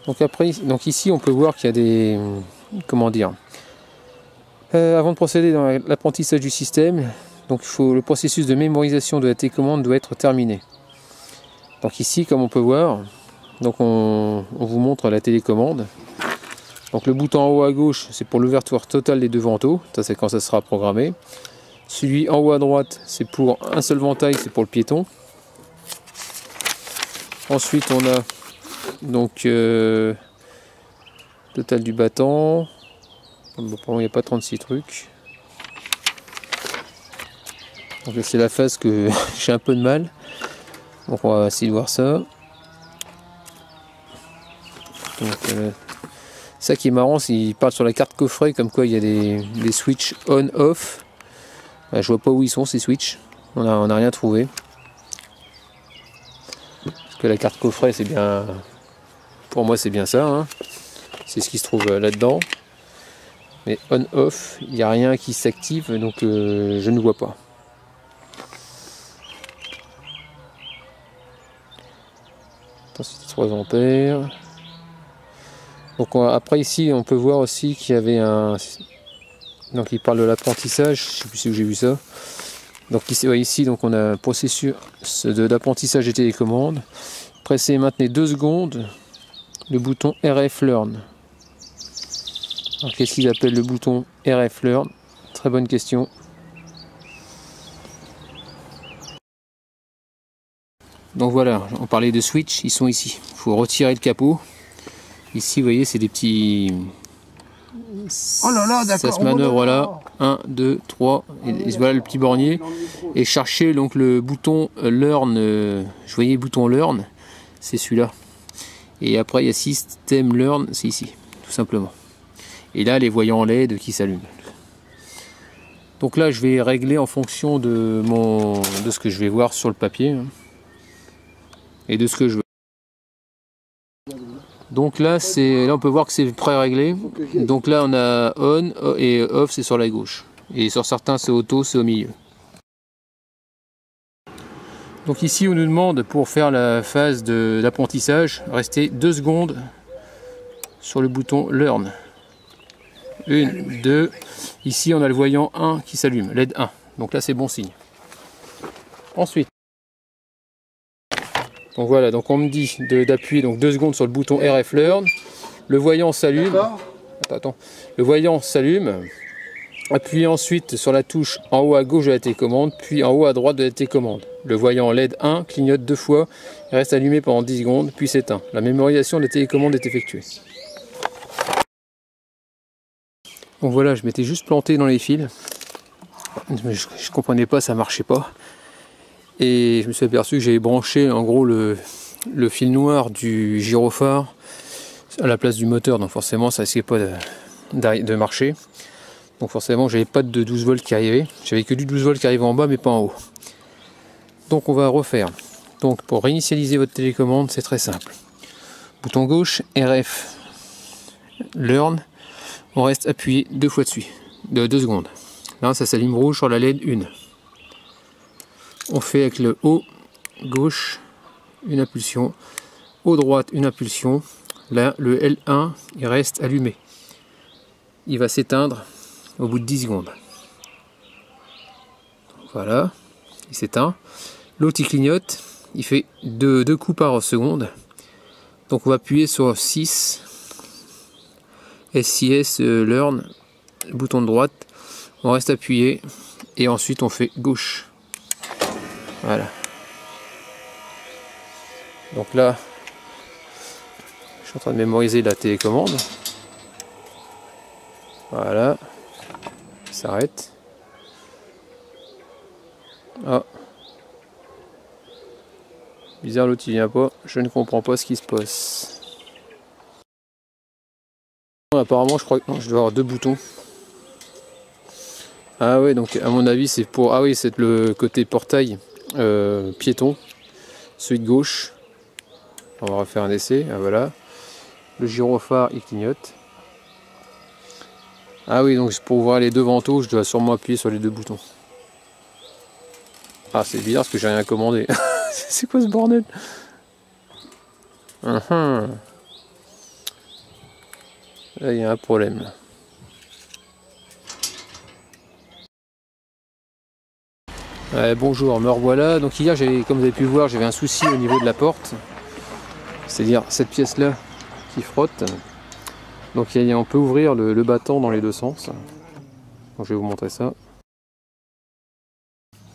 Donc après, donc ici on peut voir qu'il y a des, comment dire, avant de procéder dans l'apprentissage du système, donc le processus de mémorisation de la télécommande doit être terminé. Donc ici, comme on peut voir, donc on vous montre la télécommande. Donc le bouton en haut à gauche, c'est pour l'ouverture totale des deux vantaux, ça c'est quand ça sera programmé. Celui en haut à droite, c'est pour un seul ventail, c'est pour le piéton. Ensuite on a donc total du battant. Bon, il n'y a pas 36 trucs. Donc c'est la phase que j'ai un peu de mal. Donc on va essayer de voir ça. Donc, ça qui est marrant, c'est qu'il parle sur la carte coffret comme quoi il y a des switches on-off. Je vois pas où ils sont ces switches. On a rien trouvé. Parce que la carte coffret c'est bien. Pour moi c'est bien ça. Hein. C'est ce qui se trouve là-dedans. Mais on-off, il n'y a rien qui s'active, donc je ne vois pas. Intensité 3 ampères. Donc après ici on peut voir aussi qu'il y avait un... Donc il parle de l'apprentissage, je ne sais plus si j'ai vu ça. Donc ici, ouais, ici donc on a un processus d'apprentissage des télécommandes. Pressez et maintenez 2 secondes le bouton RF Learn. Alors qu'est-ce qu'ils appellent le bouton RF Learn? Très bonne question. Donc voilà, on parlait de switch, ils sont ici. Il faut retirer le capot. Ici, vous voyez, c'est des petits... Oh là là, d'accord. Ça se manœuvre là. 1, 2, 3. Et voilà le petit bornier. Et cherchez donc le bouton Learn. Je voyais le bouton Learn. C'est celui-là. Et après, il y a System Learn. C'est ici, tout simplement. Et là, les voyants LED qui s'allument. Donc là, je vais régler en fonction de ce que je vais voir sur le papier. Hein, et de ce que je veux. Donc là, on peut voir que c'est pré-réglé. Donc là, on a on et off, c'est sur la gauche. Et sur certains, c'est auto, c'est au milieu. Donc ici, on nous demande, pour faire la phase d'apprentissage, rester 2 secondes sur le bouton Learn. 1, 2. Ici, on a le voyant 1 qui s'allume, LED 1. Donc là, c'est bon signe. Ensuite, donc voilà, donc on me dit d'appuyer 2 secondes sur le bouton RF Learn. Le voyant s'allume. Attends. Le voyant s'allume. Appuyez ensuite sur la touche en haut à gauche de la télécommande, puis en haut à droite de la télécommande. Le voyant LED 1 clignote 2 fois et reste allumé pendant 10 secondes, puis s'éteint. La mémorisation de la télécommande est effectuée. Donc voilà, je m'étais juste planté dans les fils. Je comprenais pas, ça marchait pas. Et je me suis aperçu que j'avais branché en gros le fil noir du gyrophare à la place du moteur, donc forcément ça risquait pas de marcher. Donc forcément j'avais pas de 12 volts qui arrivait, j'avais que du 12 volts qui arrivait en bas mais pas en haut. Donc on va refaire. Donc pour réinitialiser votre télécommande, c'est très simple. Bouton gauche, RF Learn, on reste appuyé 2 fois dessus, de 2 secondes. Là ça s'allume rouge sur la LED 1. On fait avec le haut gauche une impulsion, haut droite une impulsion. Là le L1 il reste allumé. Il va s'éteindre au bout de 10 secondes. Voilà, il s'éteint. L'autre il clignote, il fait 2 coups par seconde. Donc on va appuyer sur 6 SIS Learn, bouton de droite. On reste appuyé et ensuite on fait gauche. Voilà. Donc là, je suis en train de mémoriser la télécommande. Voilà. Il s'arrête. Ah. Bizarre, l'autre il vient pas. Je ne comprends pas ce qui se passe. Apparemment, je crois que non, je dois avoir 2 boutons. Ah ouais, donc à mon avis, c'est pour. Ah oui, c'est le côté portail. Piéton, celui de gauche. On va refaire un essai. Ah, voilà, le gyrophare il clignote. Ah oui, donc pour ouvrir les 2 vantaux, je dois sûrement appuyer sur les 2 boutons. Ah, c'est bizarre parce que j'ai rien commandé. C'est quoi ce bordel? Là il y a un problème là. Bonjour, me revoilà. Donc hier, comme vous avez pu le voir, j'avais un souci au niveau de la porte, c'est-à-dire cette pièce là qui frotte. Donc on peut ouvrir le battant dans les 2 sens. Donc, je vais vous montrer ça.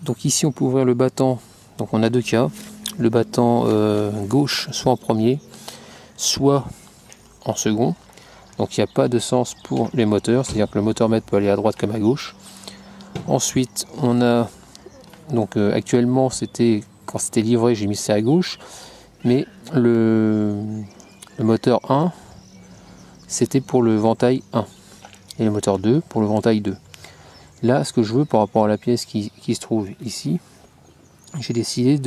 Donc ici on peut ouvrir le battant. Donc on a 2 cas, le battant gauche soit en premier, soit en second. Donc il n'y a pas de sens pour les moteurs, c'est-à-dire que le moteur maître peut aller à droite comme à gauche. Ensuite on a donc actuellement, quand c'était livré, j'ai mis ça à gauche, mais le moteur 1, c'était pour le ventail 1, et le moteur 2 pour le ventail 2. Là, ce que je veux par rapport à la pièce qui se trouve ici, j'ai décidé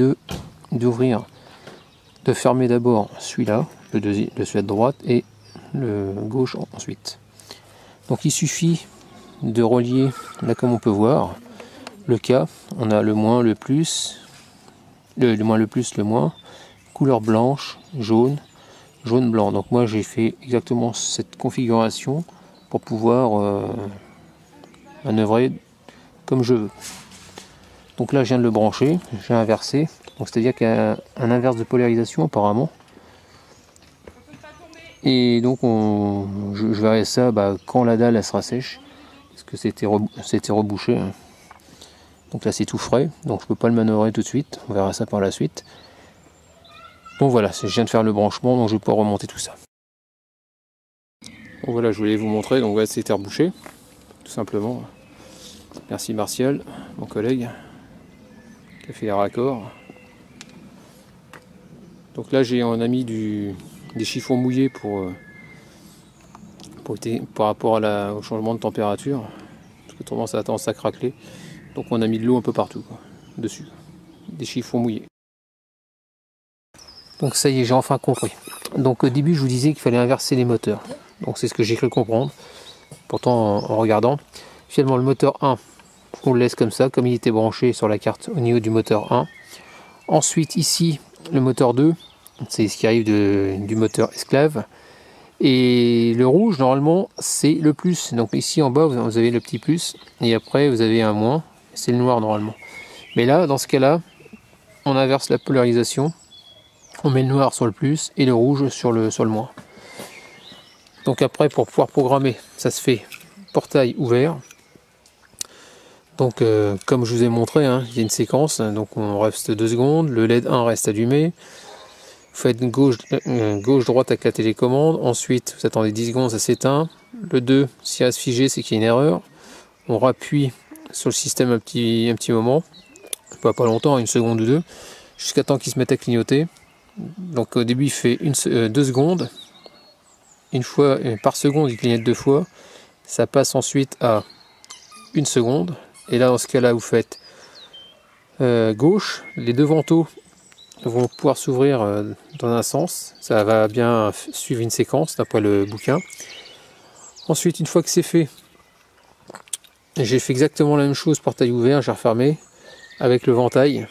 d'ouvrir, de fermer d'abord celui-là, celui de droite, et le gauche ensuite. Donc il suffit de relier, là comme on peut voir, le cas, on a le moins, le plus, le moins, le plus, le moins, couleur blanche, jaune, jaune, blanc. Donc moi j'ai fait exactement cette configuration pour pouvoir manœuvrer comme je veux. Donc là je viens de le brancher, j'ai inversé, donc c'est-à-dire qu'il y a un inverse de polarisation apparemment. Et donc je verrai ça quand la dalle elle sera sèche, parce que c'était rebouché. Donc là c'est tout frais, donc je peux pas le manœuvrer tout de suite, on verra ça par la suite. Donc voilà, je viens de faire le branchement, donc je vais pouvoir remonter tout ça. Donc voilà, je voulais vous montrer, donc voilà, c'était rebouché, tout simplement. Merci Martial, mon collègue, qui a fait les raccords. Donc là on a mis des chiffons mouillés par rapport au changement de température, parce que autrement ça a tendance à craquer. Donc on a mis de l'eau un peu partout, dessus, des chiffons mouillés. Donc ça y est, j'ai enfin compris. Donc au début je vous disais qu'il fallait inverser les moteurs. Donc c'est ce que j'ai cru comprendre. Pourtant en regardant, finalement le moteur 1, on le laisse comme ça, comme il était branché sur la carte au niveau du moteur 1. Ensuite ici, le moteur 2, c'est ce qui arrive du moteur esclave. Et le rouge, normalement, c'est le plus. Donc ici en bas, vous avez le petit plus. Et après, vous avez un moins. C'est le noir normalement. Mais là, dans ce cas-là, on inverse la polarisation. On met le noir sur le plus et le rouge sur le moins. Donc après, pour pouvoir programmer, ça se fait portail ouvert. Donc comme je vous ai montré, il y a une séquence. Donc on reste 2 secondes. Le LED 1 reste allumé. Vous faites gauche-droite avec la télécommande. Ensuite, vous attendez 10 secondes, ça s'éteint. Le 2, s'il reste figé, c'est qu'il y a une erreur. On rappuie sur le système un petit moment. Pas longtemps, 1 seconde ou 2. Jusqu'à temps qu'il se mette à clignoter. Donc au début il fait 2 secondes, une fois par seconde il clignote 2 fois, ça passe ensuite à 1 seconde, et là dans ce cas là vous faites gauche, les 2 vantaux vont pouvoir s'ouvrir dans un sens, ça va bien suivre une séquence d'après le bouquin. Ensuite une fois que c'est fait, j'ai fait exactement la même chose, portail ouvert, j'ai refermé avec le ventail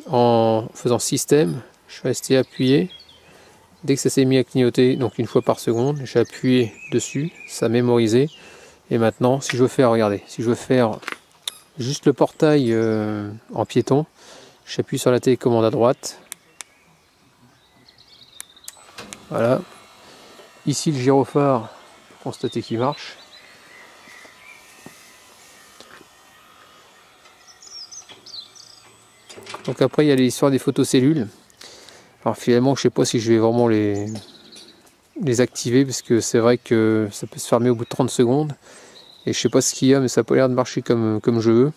en faisant système. Je suis resté appuyé. Dès que ça s'est mis à clignoter, donc 1 fois par seconde, j'ai appuyé dessus, ça a mémorisé. Et maintenant, si je veux faire, regardez, si je veux faire juste le portail en piéton, j'appuie sur la télécommande à droite. Voilà. Ici le gyrophare, pour constater qu'il marche. Donc après, il y a l'histoire des photocellules. Alors finalement, je sais pas si je vais vraiment les activer, parce que c'est vrai que ça peut se fermer au bout de 30 secondes. Et je sais pas ce qu'il y a, mais ça n'a pas l'air de marcher comme je veux.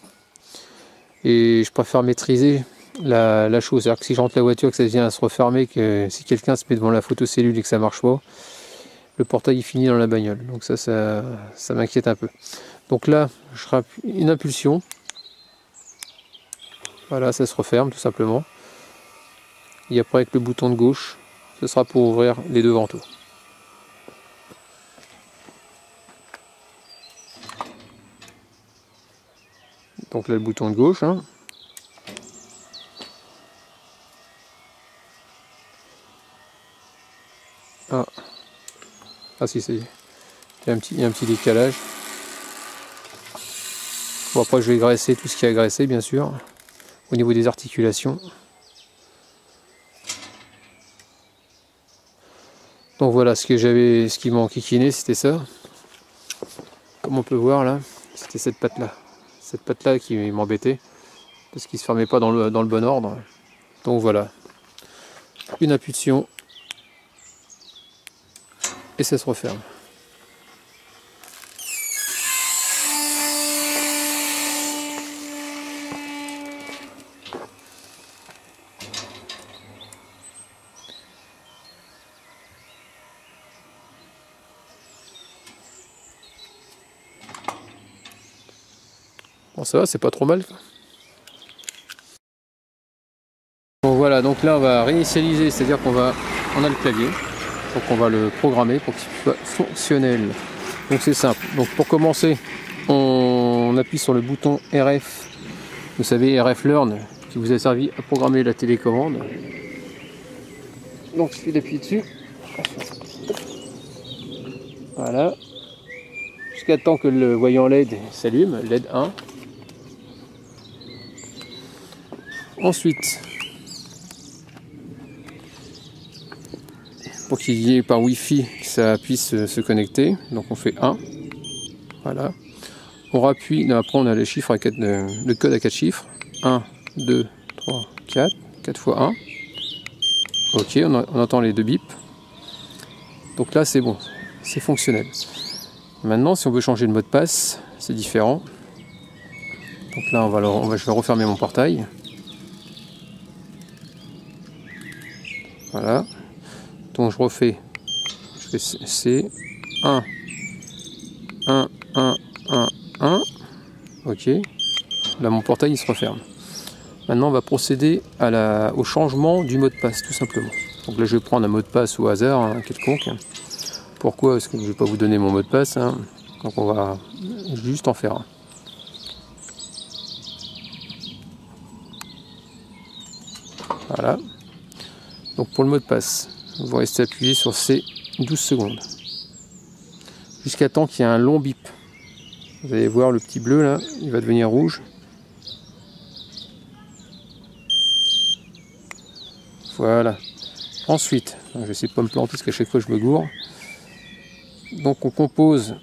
Et je préfère maîtriser la chose. C'est-à-dire que si je rentre la voiture, que ça vient à se refermer, que si quelqu'un se met devant la photocellule et que ça marche pas, le portail il finit dans la bagnole. Donc ça m'inquiète un peu. Donc là, je rappuie une impulsion. Voilà, ça se referme tout simplement. Et après avec le bouton de gauche, ce sera pour ouvrir les 2 vantaux. Donc là le bouton de gauche. Ah si, ça y est. Il y a un petit décalage. Bon, après je vais graisser tout ce qui est agressé bien sûr, au niveau des articulations. Donc voilà, ce qui m'enquiquinait, c'était ça. Comme on peut voir là, c'était cette patte-là. Cette patte-là qui m'embêtait, parce qu'il ne se fermait pas dans le bon ordre. Donc voilà, une impulsion, et ça se referme. Bon, ça va, c'est pas trop mal. Bon voilà, donc là on va réinitialiser, c'est-à-dire on a le clavier, donc on va le programmer pour qu'il soit fonctionnel. Donc c'est simple. Donc pour commencer, on appuie sur le bouton RF, vous savez, RF Learn, qui vous a servi à programmer la télécommande. Donc il suffit d'appuyer dessus. Voilà. Jusqu'à temps que le voyant LED s'allume, LED 1. Ensuite, pour qu'il y ait par Wi-Fi, que ça puisse se connecter. Donc on fait 1. Voilà. On rappuie, après on a les chiffres à 4, le code à 4 chiffres. 1, 2, 3, 4. 4 fois 1. Ok, on entend les deux bips. Donc là c'est bon, c'est fonctionnel. Maintenant si on veut changer le mot de passe, c'est différent. Donc là je vais refermer mon portail. Voilà. Donc je refais. Je fais C 1 1 1 1 1. Ok. Là mon portail il se referme. Maintenant on va procéder au changement du mot de passe tout simplement. Donc là je vais prendre un mot de passe au hasard, hein, quelconque. Pourquoi? Parce que je ne vais pas vous donner mon mot de passe. Hein. Donc on va juste en faire un. Voilà. Donc pour le mot de passe, vous restez appuyé sur C 12 secondes. Jusqu'à temps qu'il y ait un long bip. Vous allez voir le petit bleu là, il va devenir rouge. Voilà. Ensuite, je vais essayer de pas me planter parce qu'à chaque fois je me gourre. Donc on compose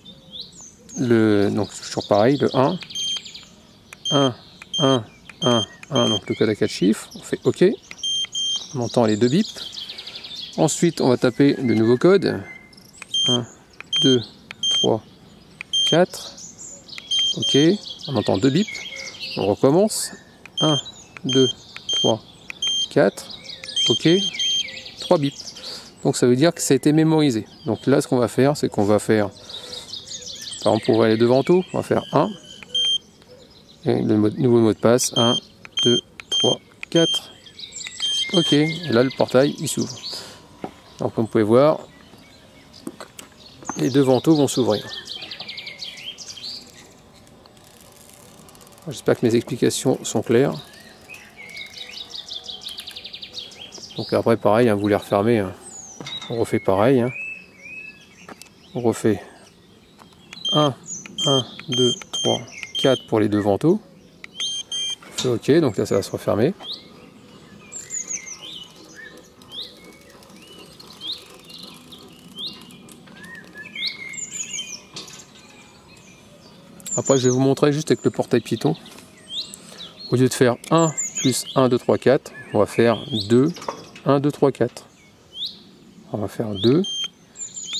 donc toujours pareil, le 1, 1, 1, 1, 1, donc le code à 4 chiffres. On fait OK. On entend les deux bips. Ensuite, on va taper le nouveau code. 1, 2, 3, 4. OK. On entend deux bips. On recommence. 1, 2, 3, 4. OK. 3 bips. Donc ça veut dire que ça a été mémorisé. Donc là, ce qu'on va faire, c'est qu'on va faire, par exemple, pour ouvrir les deux vantaux, on va faire 1. Et le nouveau mot de passe, 1, 2, 3, 4. OK. Et là, le portail, il s'ouvre. Donc comme vous pouvez voir, les deux vantaux vont s'ouvrir. J'espère que mes explications sont claires. Donc après pareil, hein, vous les refermez, hein. On refait pareil, hein. On refait 1, 1, 2, 3, 4 pour les deux vantaux. On fait OK, donc là ça va se refermer. Après je vais vous montrer juste avec le portail Python. Au lieu de faire 1 plus 1, 2, 3, 4, on va faire 2, 1, 2, 3, 4. On va faire 2,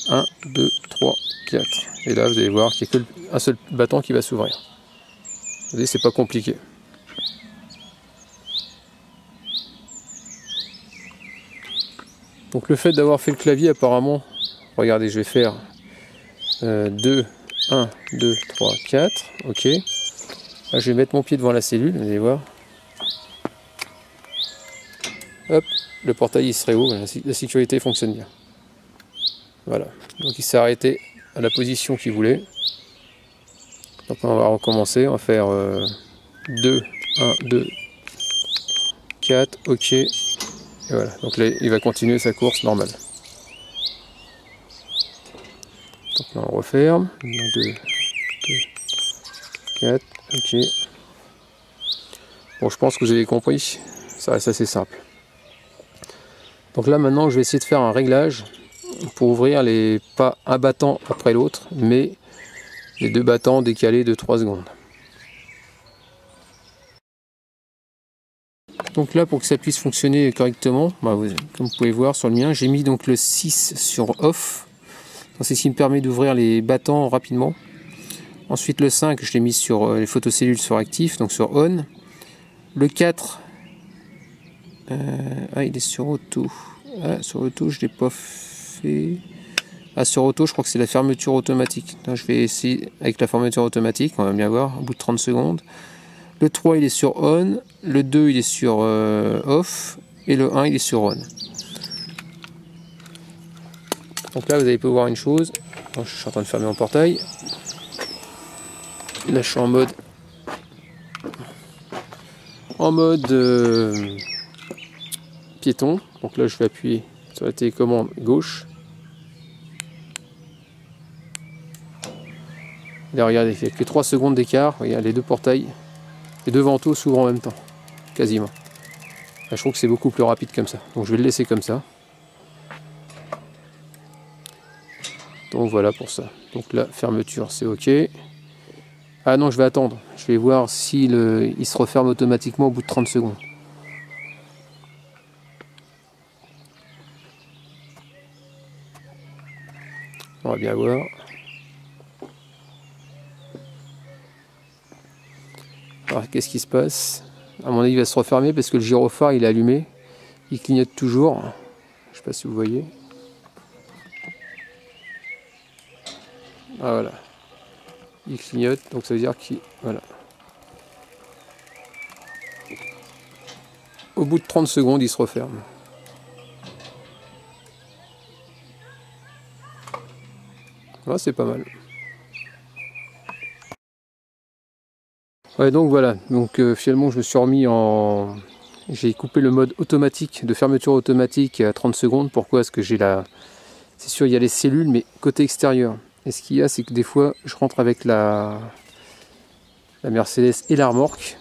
1, 2, 3, 4. Et là, vous allez voir qu'il n'y a qu'un seul bâton qui va s'ouvrir. Vous voyez, c'est pas compliqué. Donc le fait d'avoir fait le clavier, apparemment, regardez, je vais faire 2, 1, 2, 3, 4. Ok. Là, je vais mettre mon pied devant la cellule, vous allez voir. Hop, le portail il se réouvre, la sécurité fonctionne bien. Voilà, donc il s'est arrêté à la position qu'il voulait. Donc on va recommencer, on va faire 2, 1, 2, 4, OK. Et voilà, donc là il va continuer sa course normale. Donc là on referme, 2, 2, 4, OK. Bon, je pense que vous avez compris, ça reste assez simple. Donc là maintenant je vais essayer de faire un réglage pour ouvrir pas un battant après l'autre, mais les deux battants décalés de 3 secondes. Donc là pour que ça puisse fonctionner correctement, comme vous pouvez voir sur le mien, j'ai mis donc le 6 sur off. C'est ce qui me permet d'ouvrir les battants rapidement. Ensuite le 5 je l'ai mis sur les photocellules sur actif, donc sur on. Le 4 il est sur auto. Sur auto, je l'ai pas fait. Sur auto, je crois que c'est la fermeture automatique. Donc, je vais essayer avec la fermeture automatique, on va bien voir, au bout de 30 secondes. Le 3, il est sur on. Le 2, il est sur off. Et le 1, il est sur on. Donc là, vous allez pouvoir voir une chose. Donc, je suis en train de fermer mon portail. Là, je suis en mode piéton. Donc là je vais appuyer sur la télécommande gauche. Là regardez, il n'y a que 3 secondes d'écart. Regardez, les deux portails, les deux vantaux s'ouvrent en même temps. Quasiment. Là, je trouve que c'est beaucoup plus rapide comme ça. Donc je vais le laisser comme ça. Donc voilà pour ça. Donc la fermeture c'est ok. Ah non, je vais attendre. Je vais voir s'il il se referme automatiquement au bout de 30 secondes. On va bien voir. Alors qu'est-ce qui se passe? À mon avis il va se refermer parce que le gyrophare il est allumé. Il clignote toujours. Je sais pas si vous voyez. Ah voilà. Il clignote, donc ça veut dire qu'il... Voilà. Au bout de 30 secondes, il se referme. Là, c'est pas mal. Ouais, donc voilà. Donc finalement, je me suis remis en... J'ai coupé le mode automatique, de fermeture automatique à 30 secondes. Pourquoi? Parce que j'ai la... C'est sûr, il y a les cellules, mais côté extérieur. Et ce qu'il y a, c'est que des fois, je rentre avec la Mercedes et la remorque.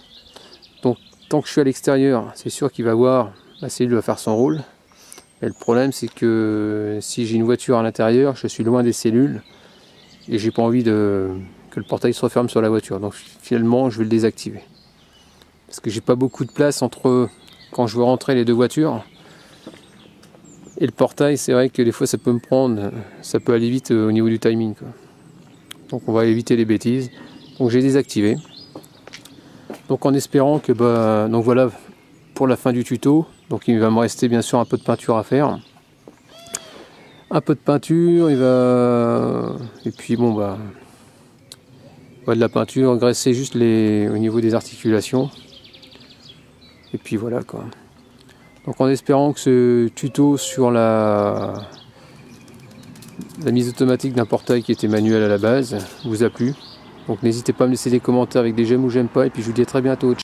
Donc, tant que je suis à l'extérieur, c'est sûr qu'il va voir, la cellule va faire son rôle. Et le problème, c'est que si j'ai une voiture à l'intérieur, je suis loin des cellules. Et j'ai pas envie que le portail se referme sur la voiture. Donc, finalement, je vais le désactiver. Parce que j'ai pas beaucoup de place entre quand je veux rentrer les deux voitures et le portail. C'est vrai que des fois, ça peut me prendre, ça peut aller vite au niveau du timing, quoi. Donc, on va éviter les bêtises. Donc, j'ai désactivé. Donc en espérant que donc voilà pour la fin du tuto. Donc il va me rester bien sûr un peu de peinture à faire. Un peu de peinture, et puis bon de la peinture, graisser juste au niveau des articulations. Et puis voilà quoi. Donc en espérant que ce tuto sur la mise automatique d'un portail qui était manuel à la base vous a plu. Donc n'hésitez pas à me laisser des commentaires avec des j'aime ou j'aime pas. Et puis je vous dis à très bientôt.